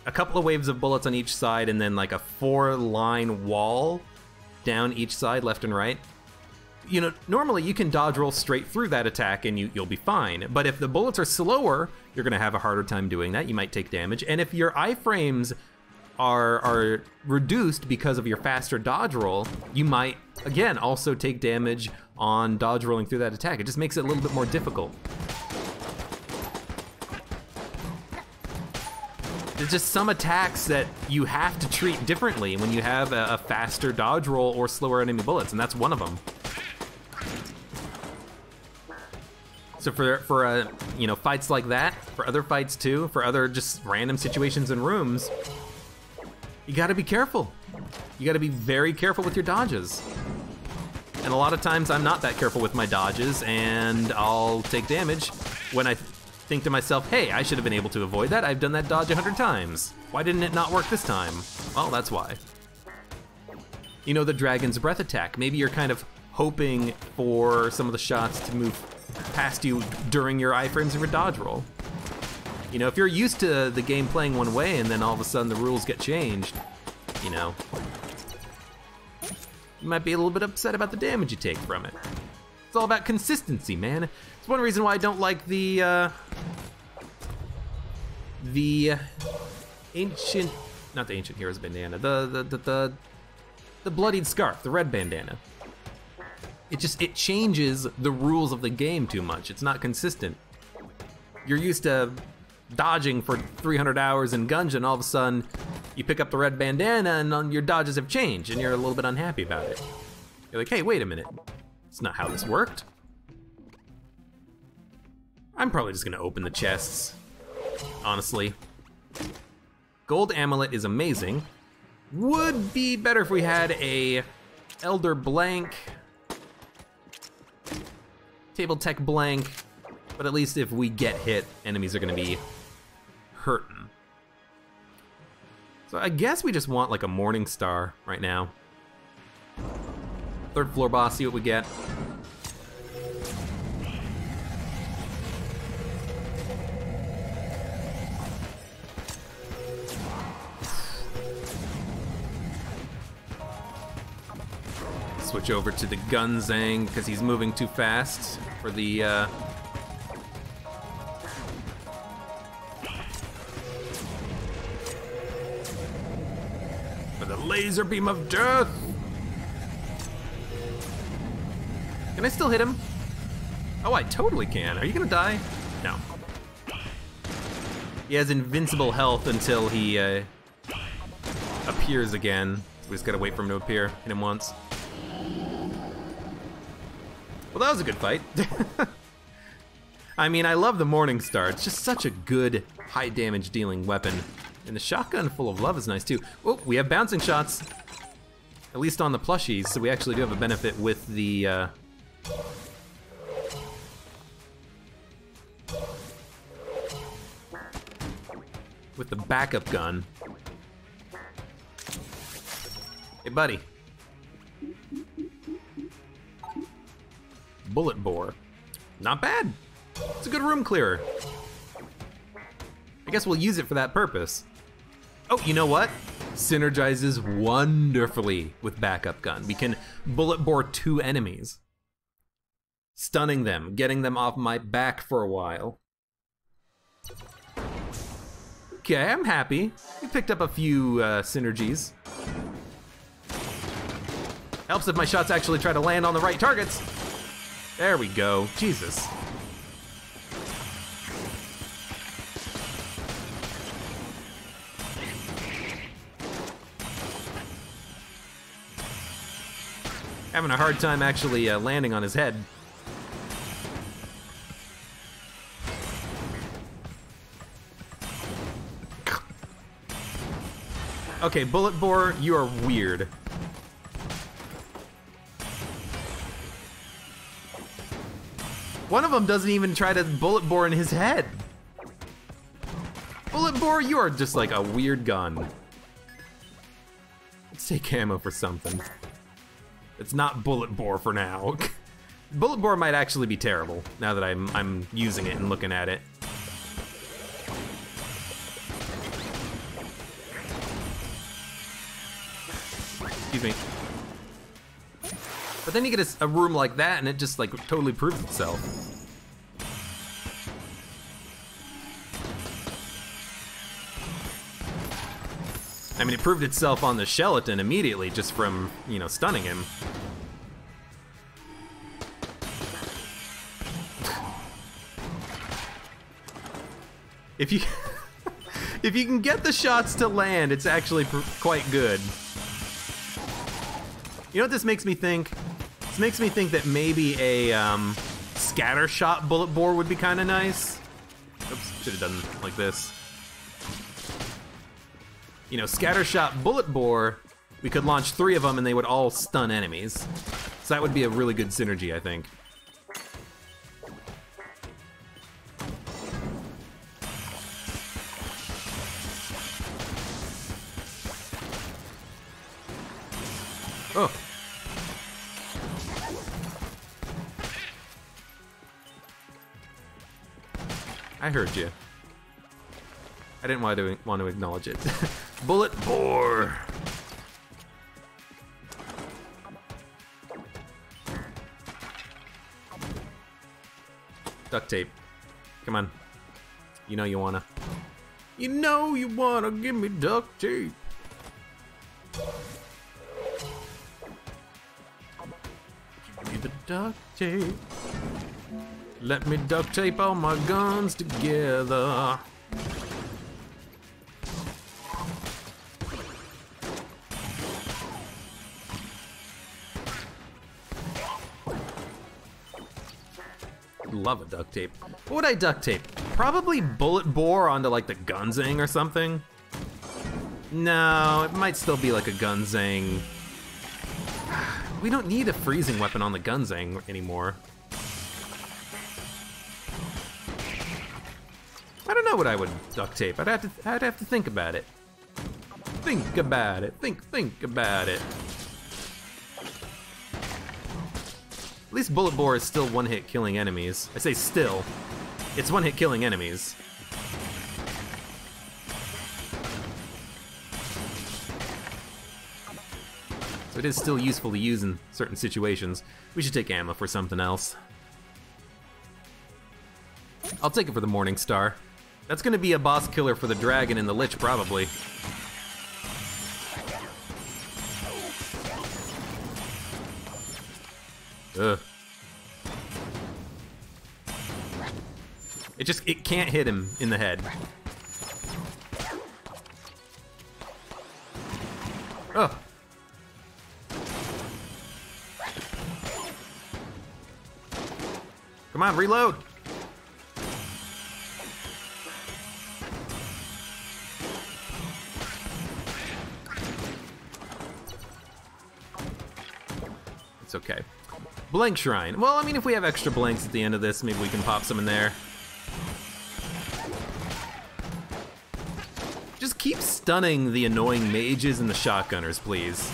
a couple of waves of bullets on each side and then like a 4-line wall down each side, left and right? You know, normally you can dodge roll straight through that attack and you'll be fine. But if the bullets are slower, you're gonna have a harder time doing that. You might take damage. And if your iframes are reduced because of your faster dodge roll, you might, again, also take damage on dodge rolling through that attack. It just makes it a little bit more difficult. There's just some attacks that you have to treat differently when you have a faster dodge roll or slower enemy bullets, and that's one of them. So for you know, fights like that, for other fights too, for other just random situations in rooms, you gotta be careful. You gotta be very careful with your dodges. And a lot of times I'm not that careful with my dodges and I'll take damage when I think to myself, hey, I should have been able to avoid that. I've done that dodge 100 times. Why didn't it not work this time? Well, that's why. You know, the Dragon's Breath attack. Maybe you're kind of hoping for some of the shots to move past you during your iframes of your dodge roll. You know, if you're used to the game playing one way and then all of a sudden the rules get changed, you know, you might be a little bit upset about the damage you take from it. It's all about consistency, man. It's one reason why I don't like the ancient, not the Ancient Heroes bandana, the Bloodied Scarf, the red bandana. It changes the rules of the game too much. It's not consistent. You're used to dodging for 300 hours in Gungeon, all of a sudden you pick up the red bandana and your dodges have changed and you're a little bit unhappy about it. You're like, hey, wait a minute. That's not how this worked. I'm probably just gonna open the chests, honestly. Gold Amulet is amazing. Would be better if we had a Elder Blank, Table Tech Blank, but at least if we get hit, enemies are gonna be hurting. So I guess we just want like a Morning Star right now. Third floor boss, see what we get. Switch over to the Gunzang because he's moving too fast for the laser beam of death. Can I still hit him? Oh, I totally can. Are you gonna die? No. He has invincible health until he appears again. So we just gotta wait for him to appear. Hit him once. Well, that was a good fight. I mean, I love the Morning Star. It's just such a good high damage dealing weapon. And the shotgun full of love is nice too. Oh, we have bouncing shots. At least on the plushies, so we actually do have a benefit with the backup gun. Hey, buddy. Bullet Boar. Not bad. It's a good room clearer. I guess we'll use it for that purpose. Oh, you know what? Synergizes wonderfully with backup gun. We can bullet bore 2 enemies. Stunning them, getting them off my back for a while. Okay, I'm happy. We picked up a few synergies. Helps if my shots actually try to land on the right targets. There we go. Jesus. Having a hard time actually landing on his head. Okay, Bullet Boar, you are weird. One of them doesn't even try to bullet bore in his head. Bullet Boar, you are just like a weird gun. Let's take ammo for something. It's not Bullet Boar for now. Bullet Boar might actually be terrible now that I'm using it and looking at it. Excuse me. But then you get a room like that and it just like totally proves itself. I mean, it proved itself on the skeleton immediately just from, you know, stunning him. If you if you can get the shots to land, it's actually quite good. You know what this makes me think? This makes me think that maybe a scatter shot bullet bore would be kind of nice. Oops, should have done like this. You know, scatter shot bullet bore, we could launch 3 of them and they would all stun enemies. So that would be a really good synergy, I think. Oh. I heard you. I didn't want to acknowledge it. Bullet Boar. Duct tape. Come on. You know you wanna. You know you wanna give me duct tape. Give me the duct tape. Let me duct tape all my guns together. Love a duct tape. What would I duct tape? Probably bullet bore onto like the gunzang or something. No, it might still be like a gunzang. We don't need a freezing weapon on the gunzang anymore. I don't know what I would duct tape. I'd have to think about it. Think about it. Think about it. At least Bullet Boar is still one-hit killing enemies. I say still. It's one-hit killing enemies. So it is still useful to use in certain situations. We should take ammo for something else. I'll take it for the Morning Star. That's gonna be a boss killer for the dragon and the lich, probably. Ugh. It can't hit him in the head. Ugh. Come on, reload. It's okay. Blank Shrine. Well, I mean, if we have extra blanks at the end of this, maybe we can pop some in there. Just keep stunning the annoying mages and the shotgunners, please.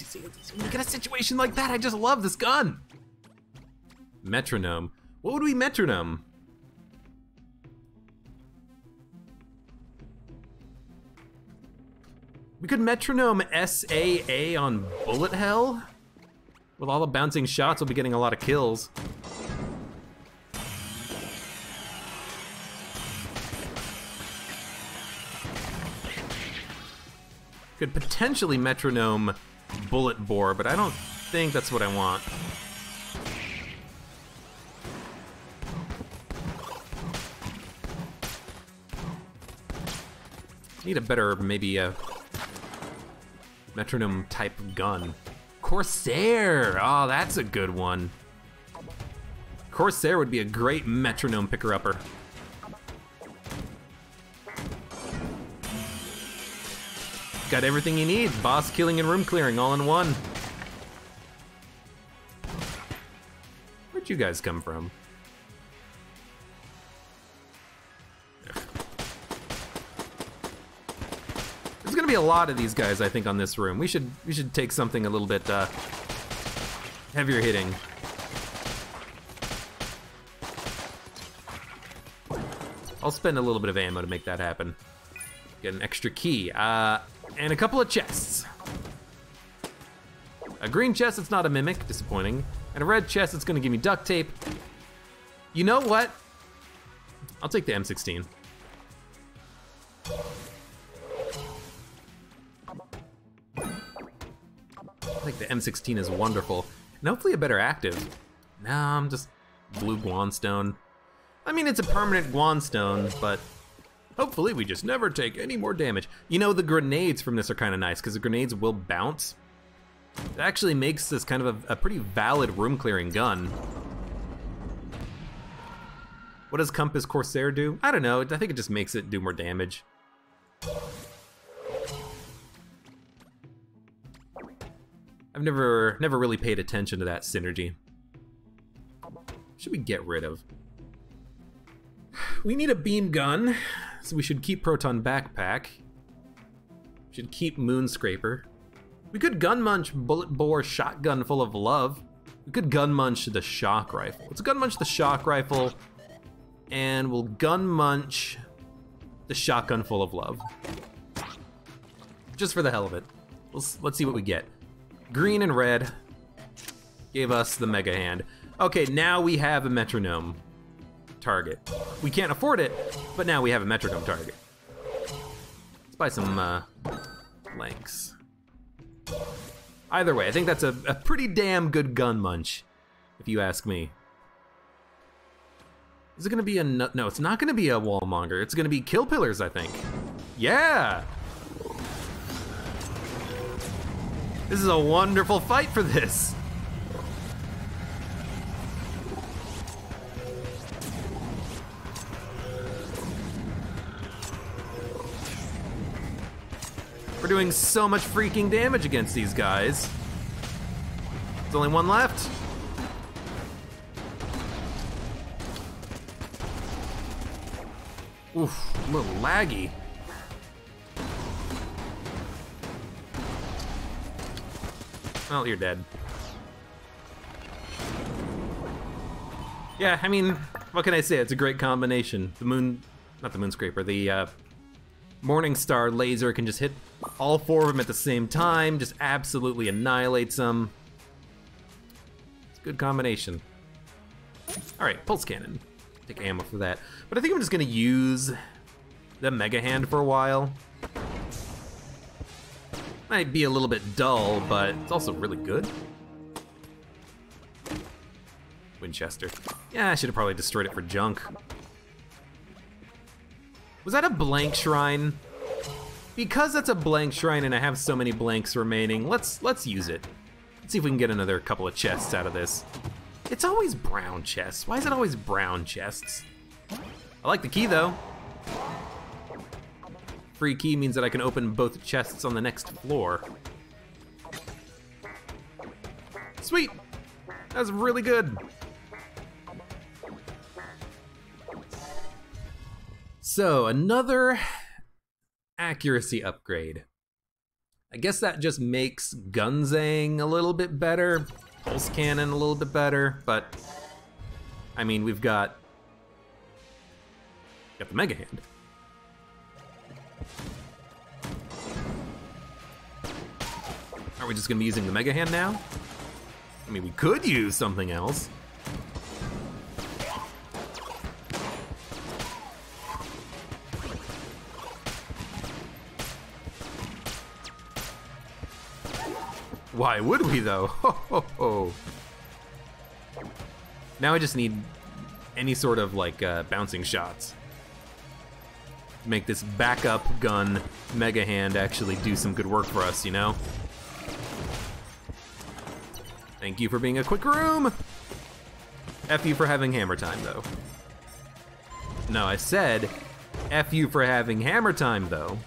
See, when you get a situation like that, I just love this gun. Metronome. What would we metronome? We could metronome SAA on bullet hell. With all the bouncing shots, we'll be getting a lot of kills. Could potentially metronome bullet Boar, but I don't think that's what I want. Need a better, maybe a metronome type gun. Corsair, oh, that's a good one. Corsair would be a great metronome picker-upper. Got everything you need, boss killing and room clearing all in one. Where'd you guys come from? There's gonna be a lot of these guys, I think, on this room. We should take something a little bit heavier hitting. I'll spend a little bit of ammo to make that happen. Get an extra key, and a couple of chests. A green chest that's not a mimic, disappointing. And a red chest that's gonna give me duct tape. You know what? I'll take the M16. I think the M16 is wonderful. And hopefully a better active. Nah, I'm just blue guanstone. I mean, it's a permanent guanstone, but hopefully we just never take any more damage. You know, the grenades from this are kind of nice because the grenades will bounce. It actually makes this kind of a pretty valid room clearing gun. What does Compass Corsair do? I don't know, I think it just makes it do more damage. I've never really paid attention to that synergy. Should we get rid of? We need a beam gun, so we should keep Proton Backpack. Should keep Moonscraper. We could gun munch Bullet Boar Shotgun Full of Love. We could gun munch the Shock Rifle. Let's gun munch the Shock Rifle, and we'll gun munch the Shotgun Full of Love. Just for the hell of it. Let's see what we get. Green and red gave us the Mega Hand. Okay, now we have a metronome target. We can't afford it, but now we have a metronome target. Let's buy some blanks. Either way, I think that's a pretty damn good gun munch, if you ask me. Is it gonna be a, no, it's not gonna be a wallmonger. It's gonna be kill pillars, I think. Yeah! This is a wonderful fight for this. We're doing so much freaking damage against these guys. There's only one left. Oof, a little laggy. Well, you're dead. Yeah, I mean, what can I say? It's a great combination. The not the Moonscraper, the Morningstar laser can just hit all four of them at the same time, just absolutely annihilates them. It's a good combination. All right, Pulse Cannon. Take ammo for that. But I think I'm just gonna use the Mega Hand for a while. Might be a little bit dull, but it's also really good. Winchester. Yeah, I should have probably destroyed it for junk. Was that a blank shrine? Because that's a blank shrine and I have so many blanks remaining, let's use it. Let's see if we can get another couple of chests out of this. It's always brown chests. Why is it always brown chests? I like the key though. Free key means that I can open both chests on the next floor. Sweet! That was really good. So, another accuracy upgrade. I guess that just makes Gunzang a little bit better, Pulse Cannon a little bit better, but I mean, we've got the Mega Hand. Are we just gonna be using the Mega Hand now? I mean, we could use something else. Why would we though? Ho, ho, ho. Now I just need any sort of like bouncing shots. Make this backup gun Mega Hand actually do some good work for us, you know? Thank you for being a quick room! F you for having hammer time though. No, I said F you for having hammer time though.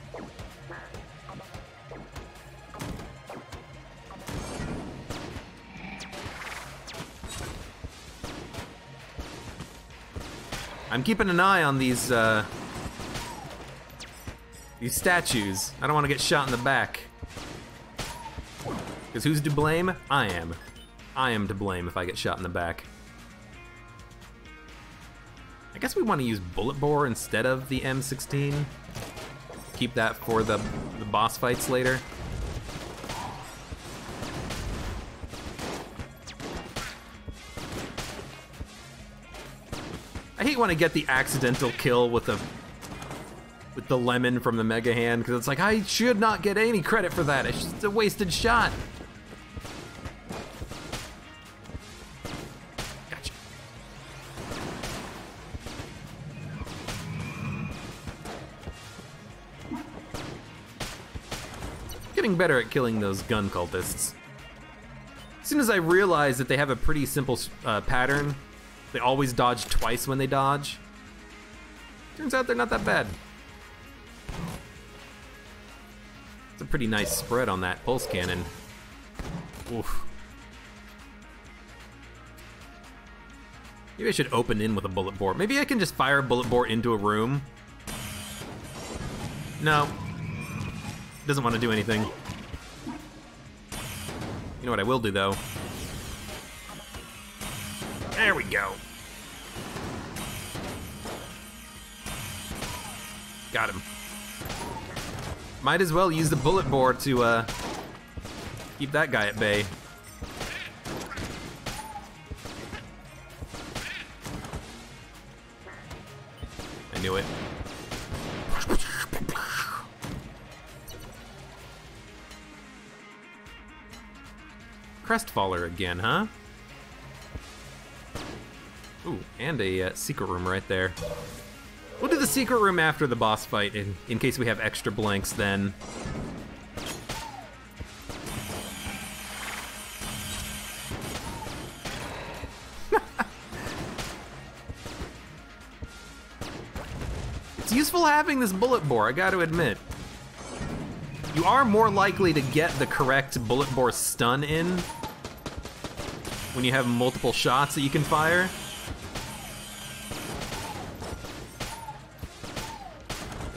I'm keeping an eye on these statues. I don't want to get shot in the back. Because who's to blame? I am. I am to blame if I get shot in the back. I guess we want to use Bullet Boar instead of the M16. Keep that for the boss fights later. I hate when I get the accidental kill with the lemon from the Mega Hand, because it's like, I should not get any credit for that. It's just a wasted shot. Gotcha. Getting better at killing those gun cultists. As soon as I realize that they have a pretty simple pattern, they always dodge twice when they dodge. Turns out they're not that bad. It's a pretty nice spread on that pulse cannon. Oof. Maybe I should open in with a bullet bore. Maybe I can just fire a bullet bore into a room. No. Doesn't want to do anything. You know what I will do though? There we go. Got him. Might as well use the bullet bore to keep that guy at bay. I knew it. Crestfaller again, huh? Ooh, and a secret room right there. We'll do the secret room after the boss fight in case we have extra blanks then. It's useful having this bullet bore, I gotta admit. You are more likely to get the correct bullet bore stun in when you have multiple shots that you can fire.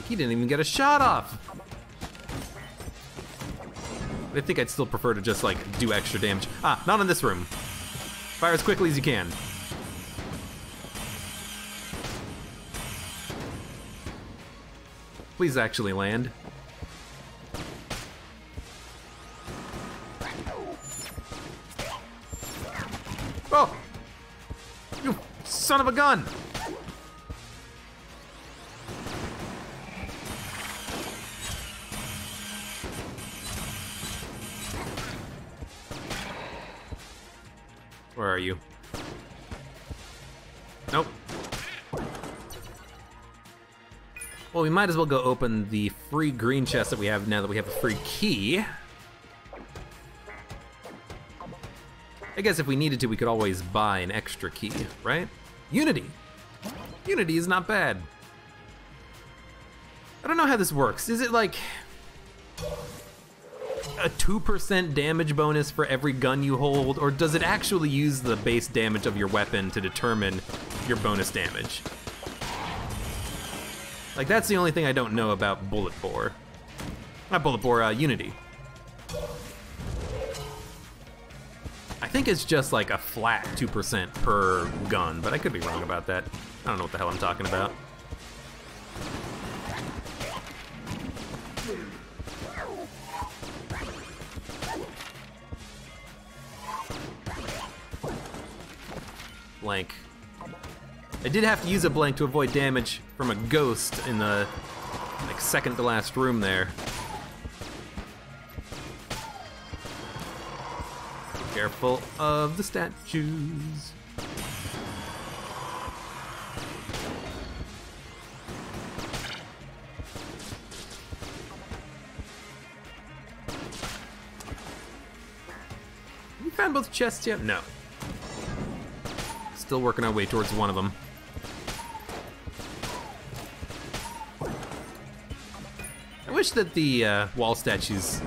He didn't even get a shot off. I think I'd still prefer to just like do extra damage. Ah, not in this room. Fire as quickly as you can. Please actually land. Oh! You son of a gun! Where are you? Nope. Well, we might as well go open the free green chest that we have now that we have a free key. I guess if we needed to, we could always buy an extra key, right? Unity. Unity is not bad. I don't know how this works. Is it like a 2% damage bonus for every gun you hold, or does it actually use the base damage of your weapon to determine your bonus damage? Like, that's the only thing I don't know about Bullet Bore. Not Bullet Bore, Unity. think it's just like a flat 2% per gun, but I could be wrong about that. I don't know what the hell I'm talking about. Blank. I did have to use a blank to avoid damage from a ghost in the like second to last room there. Careful of the statues. We found both chests yet? No. Still working our way towards one of them. I wish that the wall statues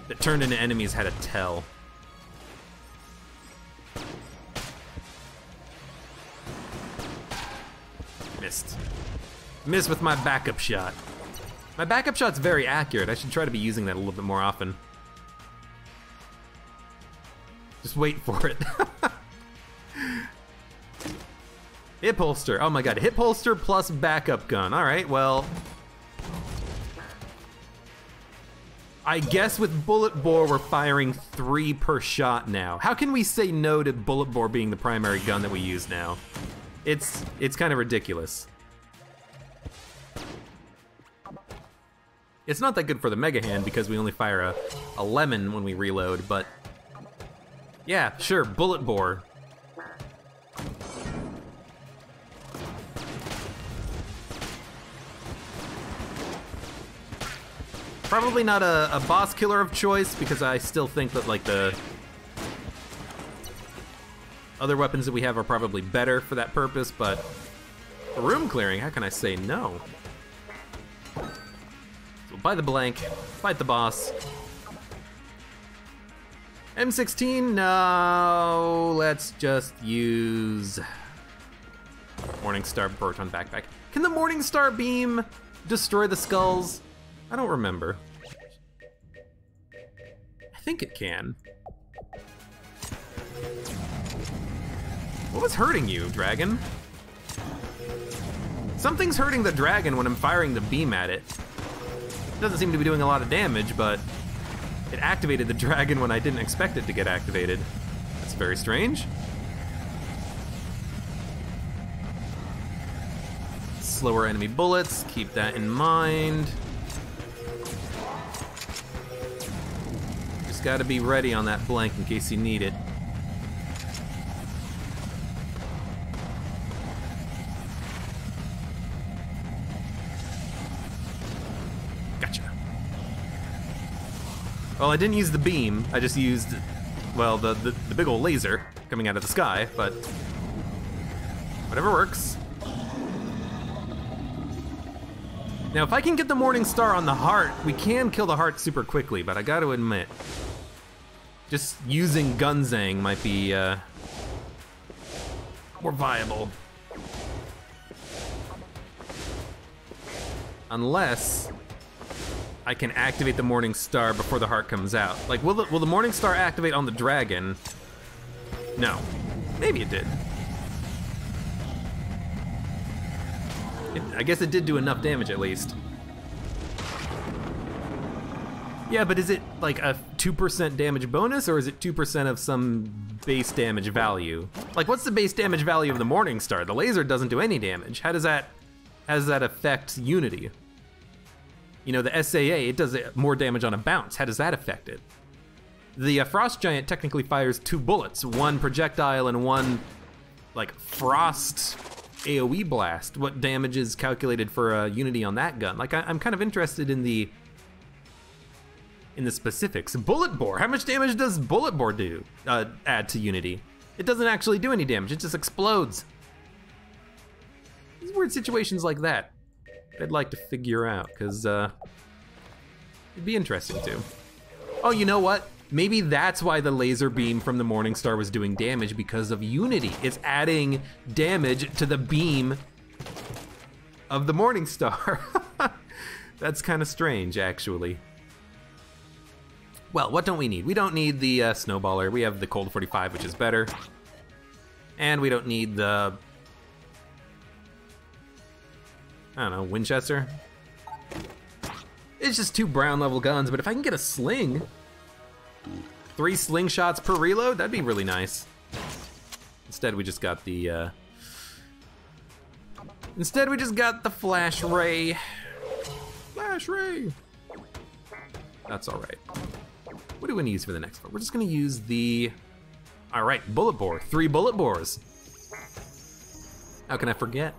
that turned into enemies had a tell. Missed. Missed with my backup shot. My backup shot's very accurate. I should try to be using that a little bit more often. Just wait for it. Hip holster. Oh my god, hip holster plus backup gun. All right, well. I guess with bullet bore, we're firing 3 per shot now. How can we say no to bullet bore being the primary gun that we use now? It's kind of ridiculous. It's not that good for the Mega Hand because we only fire a lemon when we reload, but yeah, sure, bullet bore. Probably not a boss killer of choice because I still think that like the other weapons that we have are probably better for that purpose, but for room clearing, how can I say no? So buy the blank, fight the boss. M16, no, let's just use Morningstar Proton Backpack. Can the Morningstar beam destroy the skulls? I don't remember. I think it can. What was hurting you, dragon? Something's hurting the dragon when I'm firing the beam at it. It doesn't seem to be doing a lot of damage, but it activated the dragon when I didn't expect it to get activated. That's very strange. Slower enemy bullets, keep that in mind. Just gotta be ready on that blank in case you need it. Well, I didn't use the beam, I just used, well, the big old laser coming out of the sky, but whatever works. Now, if I can get the Morning Star on the heart, we can kill the heart super quickly, but I gotta admit, just using Gunzang might be more viable. Unless I can activate the Morning Star before the heart comes out. Like, will the Morning Star activate on the dragon? No. Maybe it did. I guess it did do enough damage at least. Yeah, but is it like a 2% damage bonus, or is it 2% of some base damage value? Like, what's the base damage value of the Morning Star? The laser doesn't do any damage. How does that affect Unity? You know, the SAA, it does more damage on a bounce. How does that affect it? The Frost Giant technically fires 2 bullets, 1 projectile and 1, like, frost AoE blast. What damage is calculated for Unity on that gun? Like, I'm kind of interested in the specifics. Bullet bore, how much damage does bullet bore do, add to Unity? It doesn't actually do any damage, it just explodes. These weird situations like that, I'd like to figure out, because it'd be interesting too. Oh, you know what? Maybe that's why the laser beam from the Morning Star was doing damage, because of Unity. It's adding damage to the beam of the Morning Star. That's kind of strange, actually. Well, what don't we need? We don't need the snowballer. We have the Cold 45, which is better. And we don't need the... I don't know, Winchester? It's just 2 brown level guns, but if I can get a sling... 3 slingshots per reload, that'd be really nice. Instead, we just got the, Instead, we just got the flash ray. Flash ray! That's all right. What do we use for the next one? We're just gonna use the... All right, bullet bore. 3 bullet bores. How can I forget?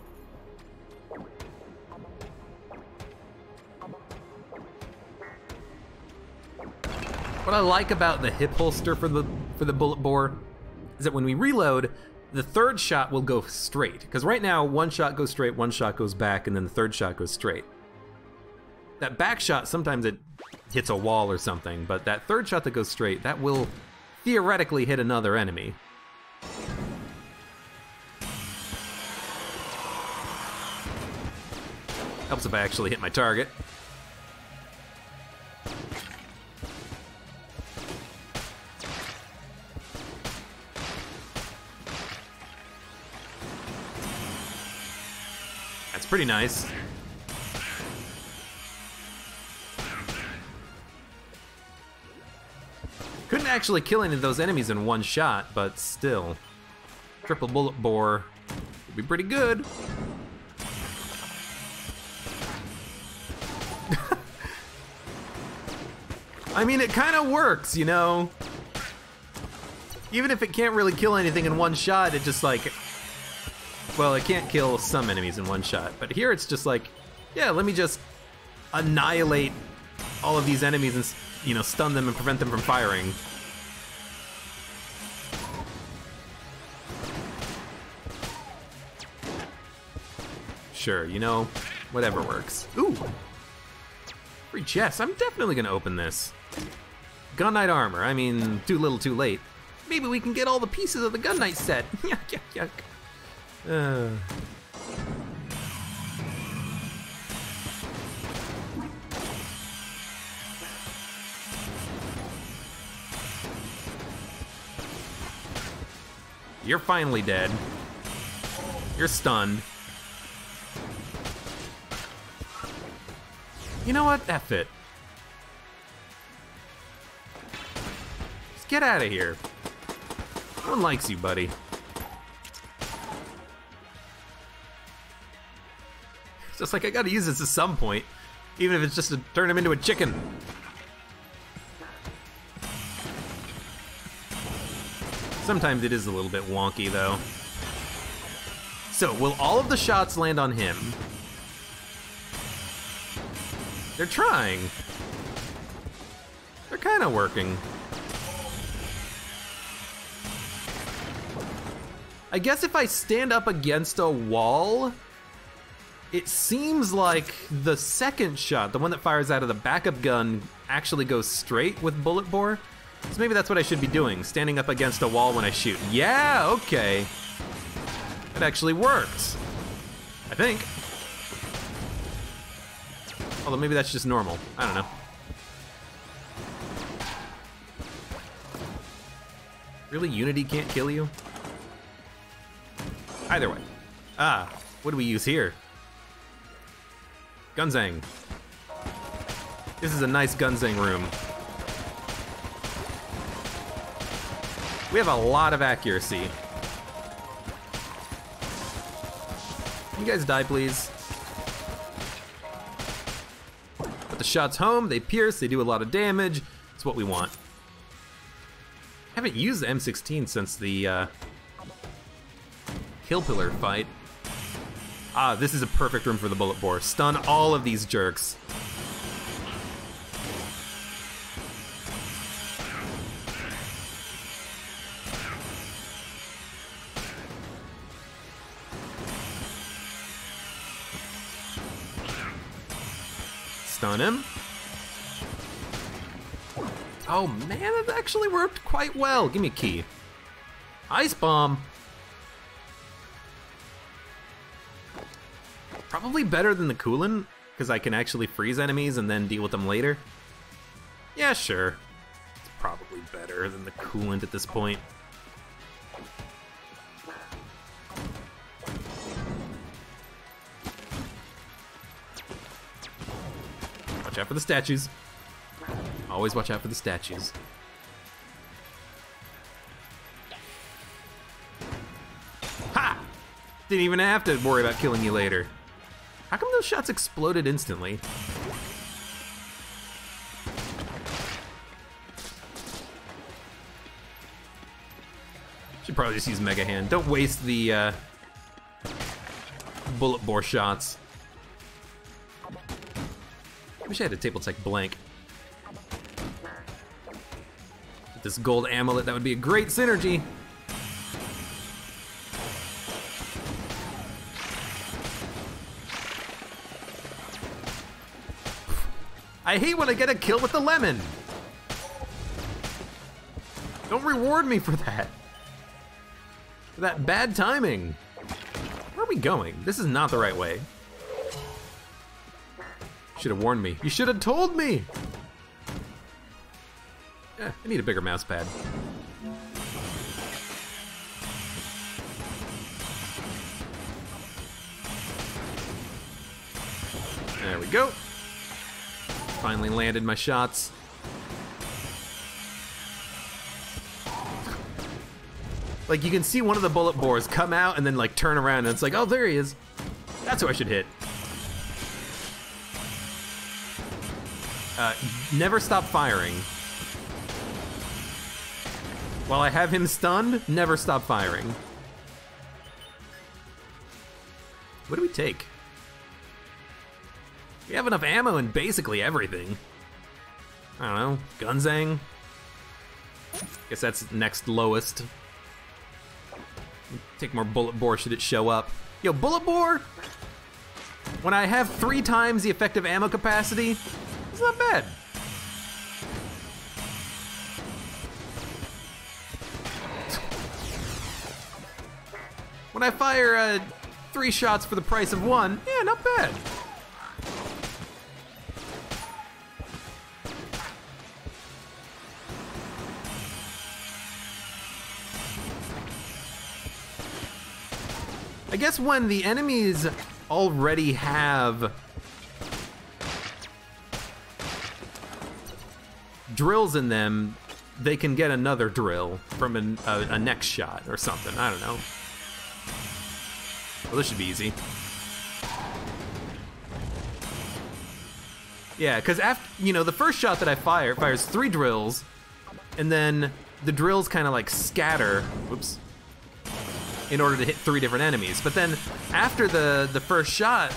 What I like about the hip holster for the bullet bore is that when we reload, the 3rd shot will go straight. Because right now, 1 shot goes straight, 1 shot goes back, and then the 3rd shot goes straight. That back shot, sometimes it hits a wall or something, but that 3rd shot that goes straight, that will theoretically hit another enemy. Helps if I actually hit my target. That's pretty nice. Couldn't actually kill any of those enemies in 1 shot, but still. Triple bullet bore would be pretty good. I mean, it kind of works, you know? Even if it can't really kill anything in 1 shot, it just like... Well, it can't kill some enemies in 1 shot, but here it's just like, yeah, let me just annihilate all of these enemies and, you know, stun them and prevent them from firing. Sure, you know, whatever works. Ooh! Free chest. I'm definitely gonna open this. Gun Knight armor. I mean, too little too late. Maybe we can get all the pieces of the Gun Knight set. Yuck, yuck, yuck. You're finally dead. You're stunned. You know what? F it. Just get out of here. No one likes you, buddy. It's just like I gotta use this at some point, even if it's just to turn him into a chicken. Sometimes it is a little bit wonky, though. So, will all of the shots land on him? They're trying. They're kind of working. I guess if I stand up against a wall, it seems like the 2nd shot, the one that fires out of the backup gun, actually goes straight with bullet bore. So maybe that's what I should be doing, standing up against a wall when I shoot. Yeah, okay. It actually works. I think. Although maybe that's just normal. I don't know. Really, Unity can't kill you? Either way. Ah, what do we use here? Gunzang. This is a nice Gunzang room. We have a lot of accuracy. You guys die, please. Put the shots home, they pierce, they do a lot of damage. It's what we want. Haven't used the M16 since the Kill Pillar fight. Ah, this is a perfect room for the bullet bore. Stun all of these jerks. Stun him. Oh man, that actually worked quite well. Give me a key. Ice bomb. Probably better than the Chillin, because I can actually freeze enemies and then deal with them later. Yeah, sure. probably better than the coolant at this point. Watch out for the statues. Always watch out for the statues. Ha! Didn't even have to worry about killing you later. How come those shots exploded instantly? Should probably just use Mega Hand. Don't waste the bullet bore shots. Wish I had a table tech blank. With this gold amulet, that would be a great synergy. I hate when I get a kill with the lemon. Don't reward me for that. For that bad timing. Where are we going? This is not the right way. Should have warned me. You should have told me. I need a bigger mouse pad. There we go. Finally landed my shots. Like, you can see one of the bullet bores come out and then like turn around and it's like, oh, there he is. That's who I should hit. Never stop firing. While I have him stunned, never stop firing. What do we take? We have enough ammo in basically everything. I don't know, Gunzang? Guess that's next lowest. Take more bullet bore should it show up. Yo, bullet bore? When I have 3 times the effective ammo capacity, it's not bad. When I fire 3 shots for the price of 1, yeah, not bad. I guess when the enemies already have drills in them, they can get another drill from a next shot or something. I don't know. Well, this should be easy. Yeah, because after, you know, the first shot that I fire fires 3 drills, and then the drills kind of like scatter. Whoops. In order to hit 3 different enemies. But then after the first shot,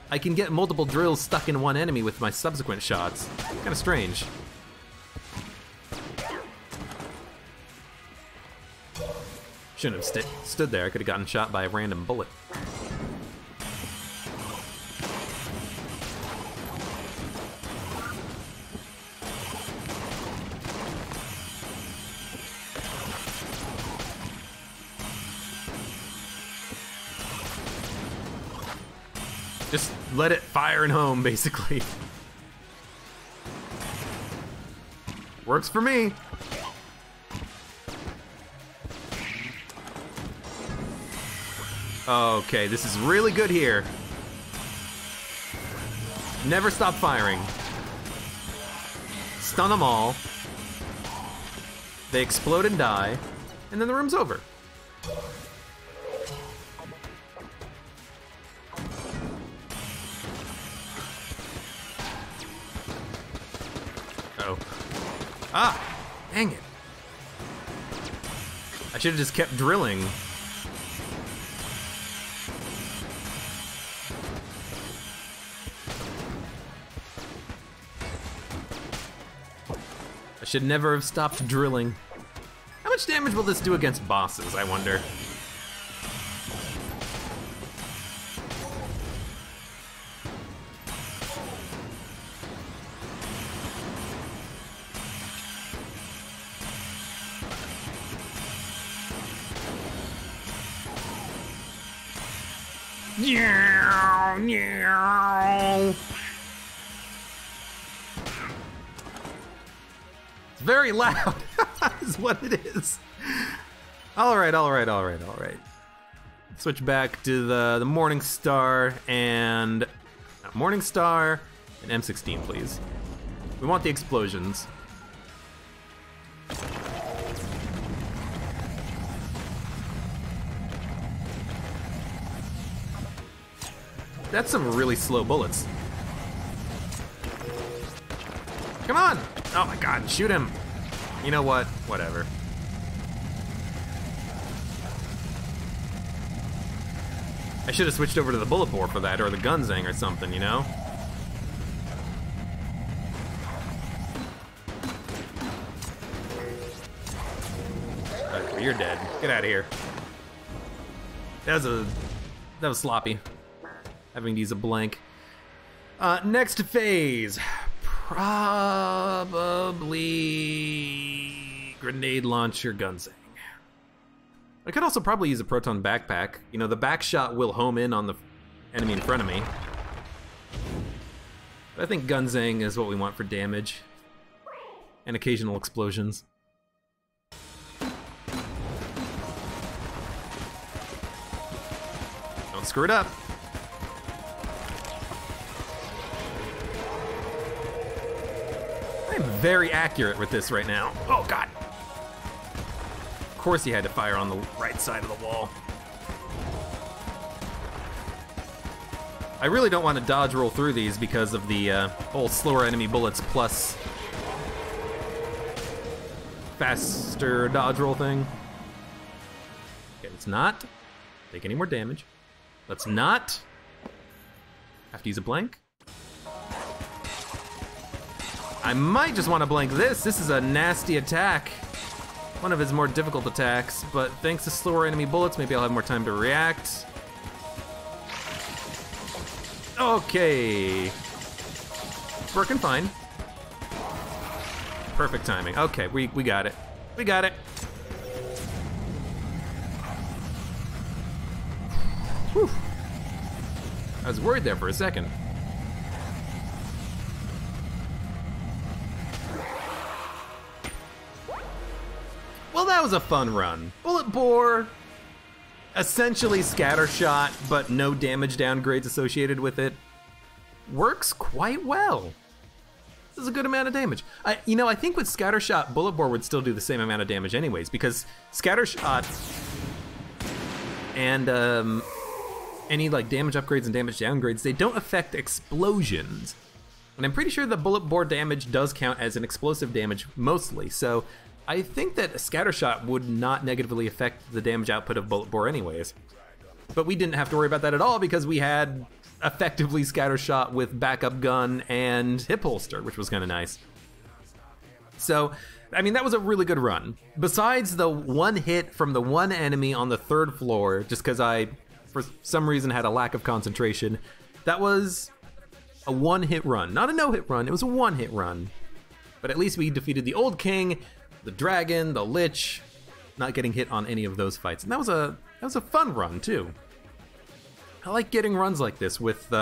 I can get multiple drills stuck in one enemy with my subsequent shots. Kind of strange. Shouldn't have stood there. I could have gotten shot by a random bullet. Just let it fire and home, basically. Works for me. Okay, this is really good here. Never stop firing. Stun them all. They explode and die, and then the room's over. Oh. Ah! Dang it. I should have just kept drilling. I should never have stopped drilling. How much damage will this do against bosses, I wonder? Meow, meow. It's very loud, is what it is. All right. Switch back to the Morning Star and M16, please. We want the explosions. That's some really slow bullets. Come on! Oh my god, shoot him! You know what? Whatever. I should have switched over to the bullet bore for that, or the Gunzang or something, you know? Okay, you're dead. Get out of here. That was sloppy. Having to use a blank. Next phase. Probably grenade launcher Gunzang. I could also probably use a proton backpack. You know, the back shot will home in on the enemy in front of me. But I think Gunzang is what we want for damage. And occasional explosions. Don't screw it up. I'm very accurate with this right now. Oh god. Of course he had to fire on the right side of the wall. I really don't want to dodge roll through these because of the whole slower enemy bullets plus faster dodge roll thing. Okay, let's not take any more damage. Let's not have to use a blank. I might just want to blank this. This is a nasty attack. One of his more difficult attacks, but thanks to slower enemy bullets, maybe I'll have more time to react. Okay. It's working fine. Perfect timing. Okay, we got it. We got it. Whew. I was worried there for a second. Well, that was a fun run. Bullet Boar, essentially scattershot, but no damage downgrades associated with it. Works quite well. This is a good amount of damage. I think with scattershot, Bullet Boar would still do the same amount of damage anyways, because scattershot and any like damage upgrades and damage downgrades, they don't affect explosions. And I'm pretty sure the Bullet Boar damage does count as an explosive damage mostly, so I think that a scattershot would not negatively affect the damage output of Bullet Boar anyways. But we didn't have to worry about that at all because we had effectively scattershot with backup gun and hip holster, which was kind of nice. So, I mean, that was a really good run. Besides the one hit from the one enemy on the 3rd floor, just because I, for some reason, had a lack of concentration, that was a one-hit run. Not a no-hit run, it was a one-hit run. But at least we defeated the Old King, the Dragon, the Lich, not getting hit on any of those fights. And that was a fun run, too. I like getting runs like this with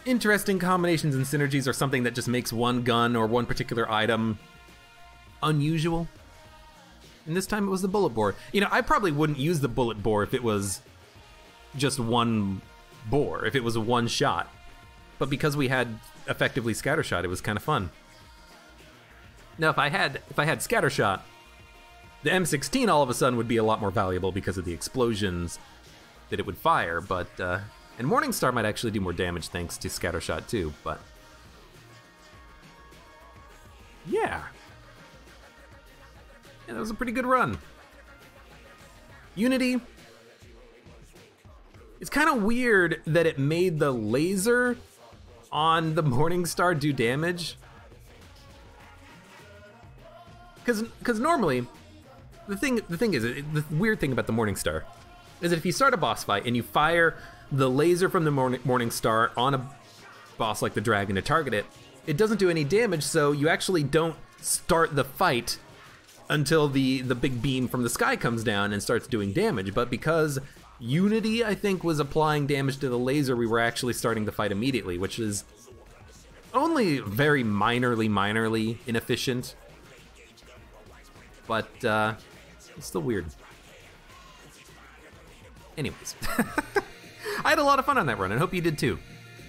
interesting combinations and synergies, or something that just makes one gun or one particular item unusual. And this time it was the Bullet Boar. You know, I probably wouldn't use the Bullet Boar if it was just one bore, if it was a one shot. But because we had effectively scattershot, it was kind of fun. Now, if I had scattershot, the M16 all of a sudden would be a lot more valuable because of the explosions that it would fire, but and Morningstar might actually do more damage thanks to scattershot too, but yeah, that was a pretty good run. Unity, it's kind of weird that it made the laser on the Morningstar do damage, because normally the thing is, the weird thing about the Morningstar is that if you start a boss fight and you fire the laser from the Morningstar on a boss like the Dragon to target it, it doesn't do any damage, so you actually don't start the fight until the big beam from the sky comes down and starts doing damage. But because Unity, I think, was applying damage to the laser, we were actually starting the fight immediately, which is only very minorly inefficient. but it's still weird. Anyways, I had a lot of fun on that run, and hope you did too.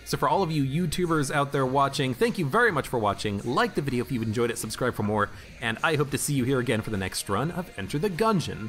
So for all of you YouTubers out there watching, thank you very much for watching. Like the video if you enjoyed it, subscribe for more, and I hope to see you here again for the next run of Enter the Gungeon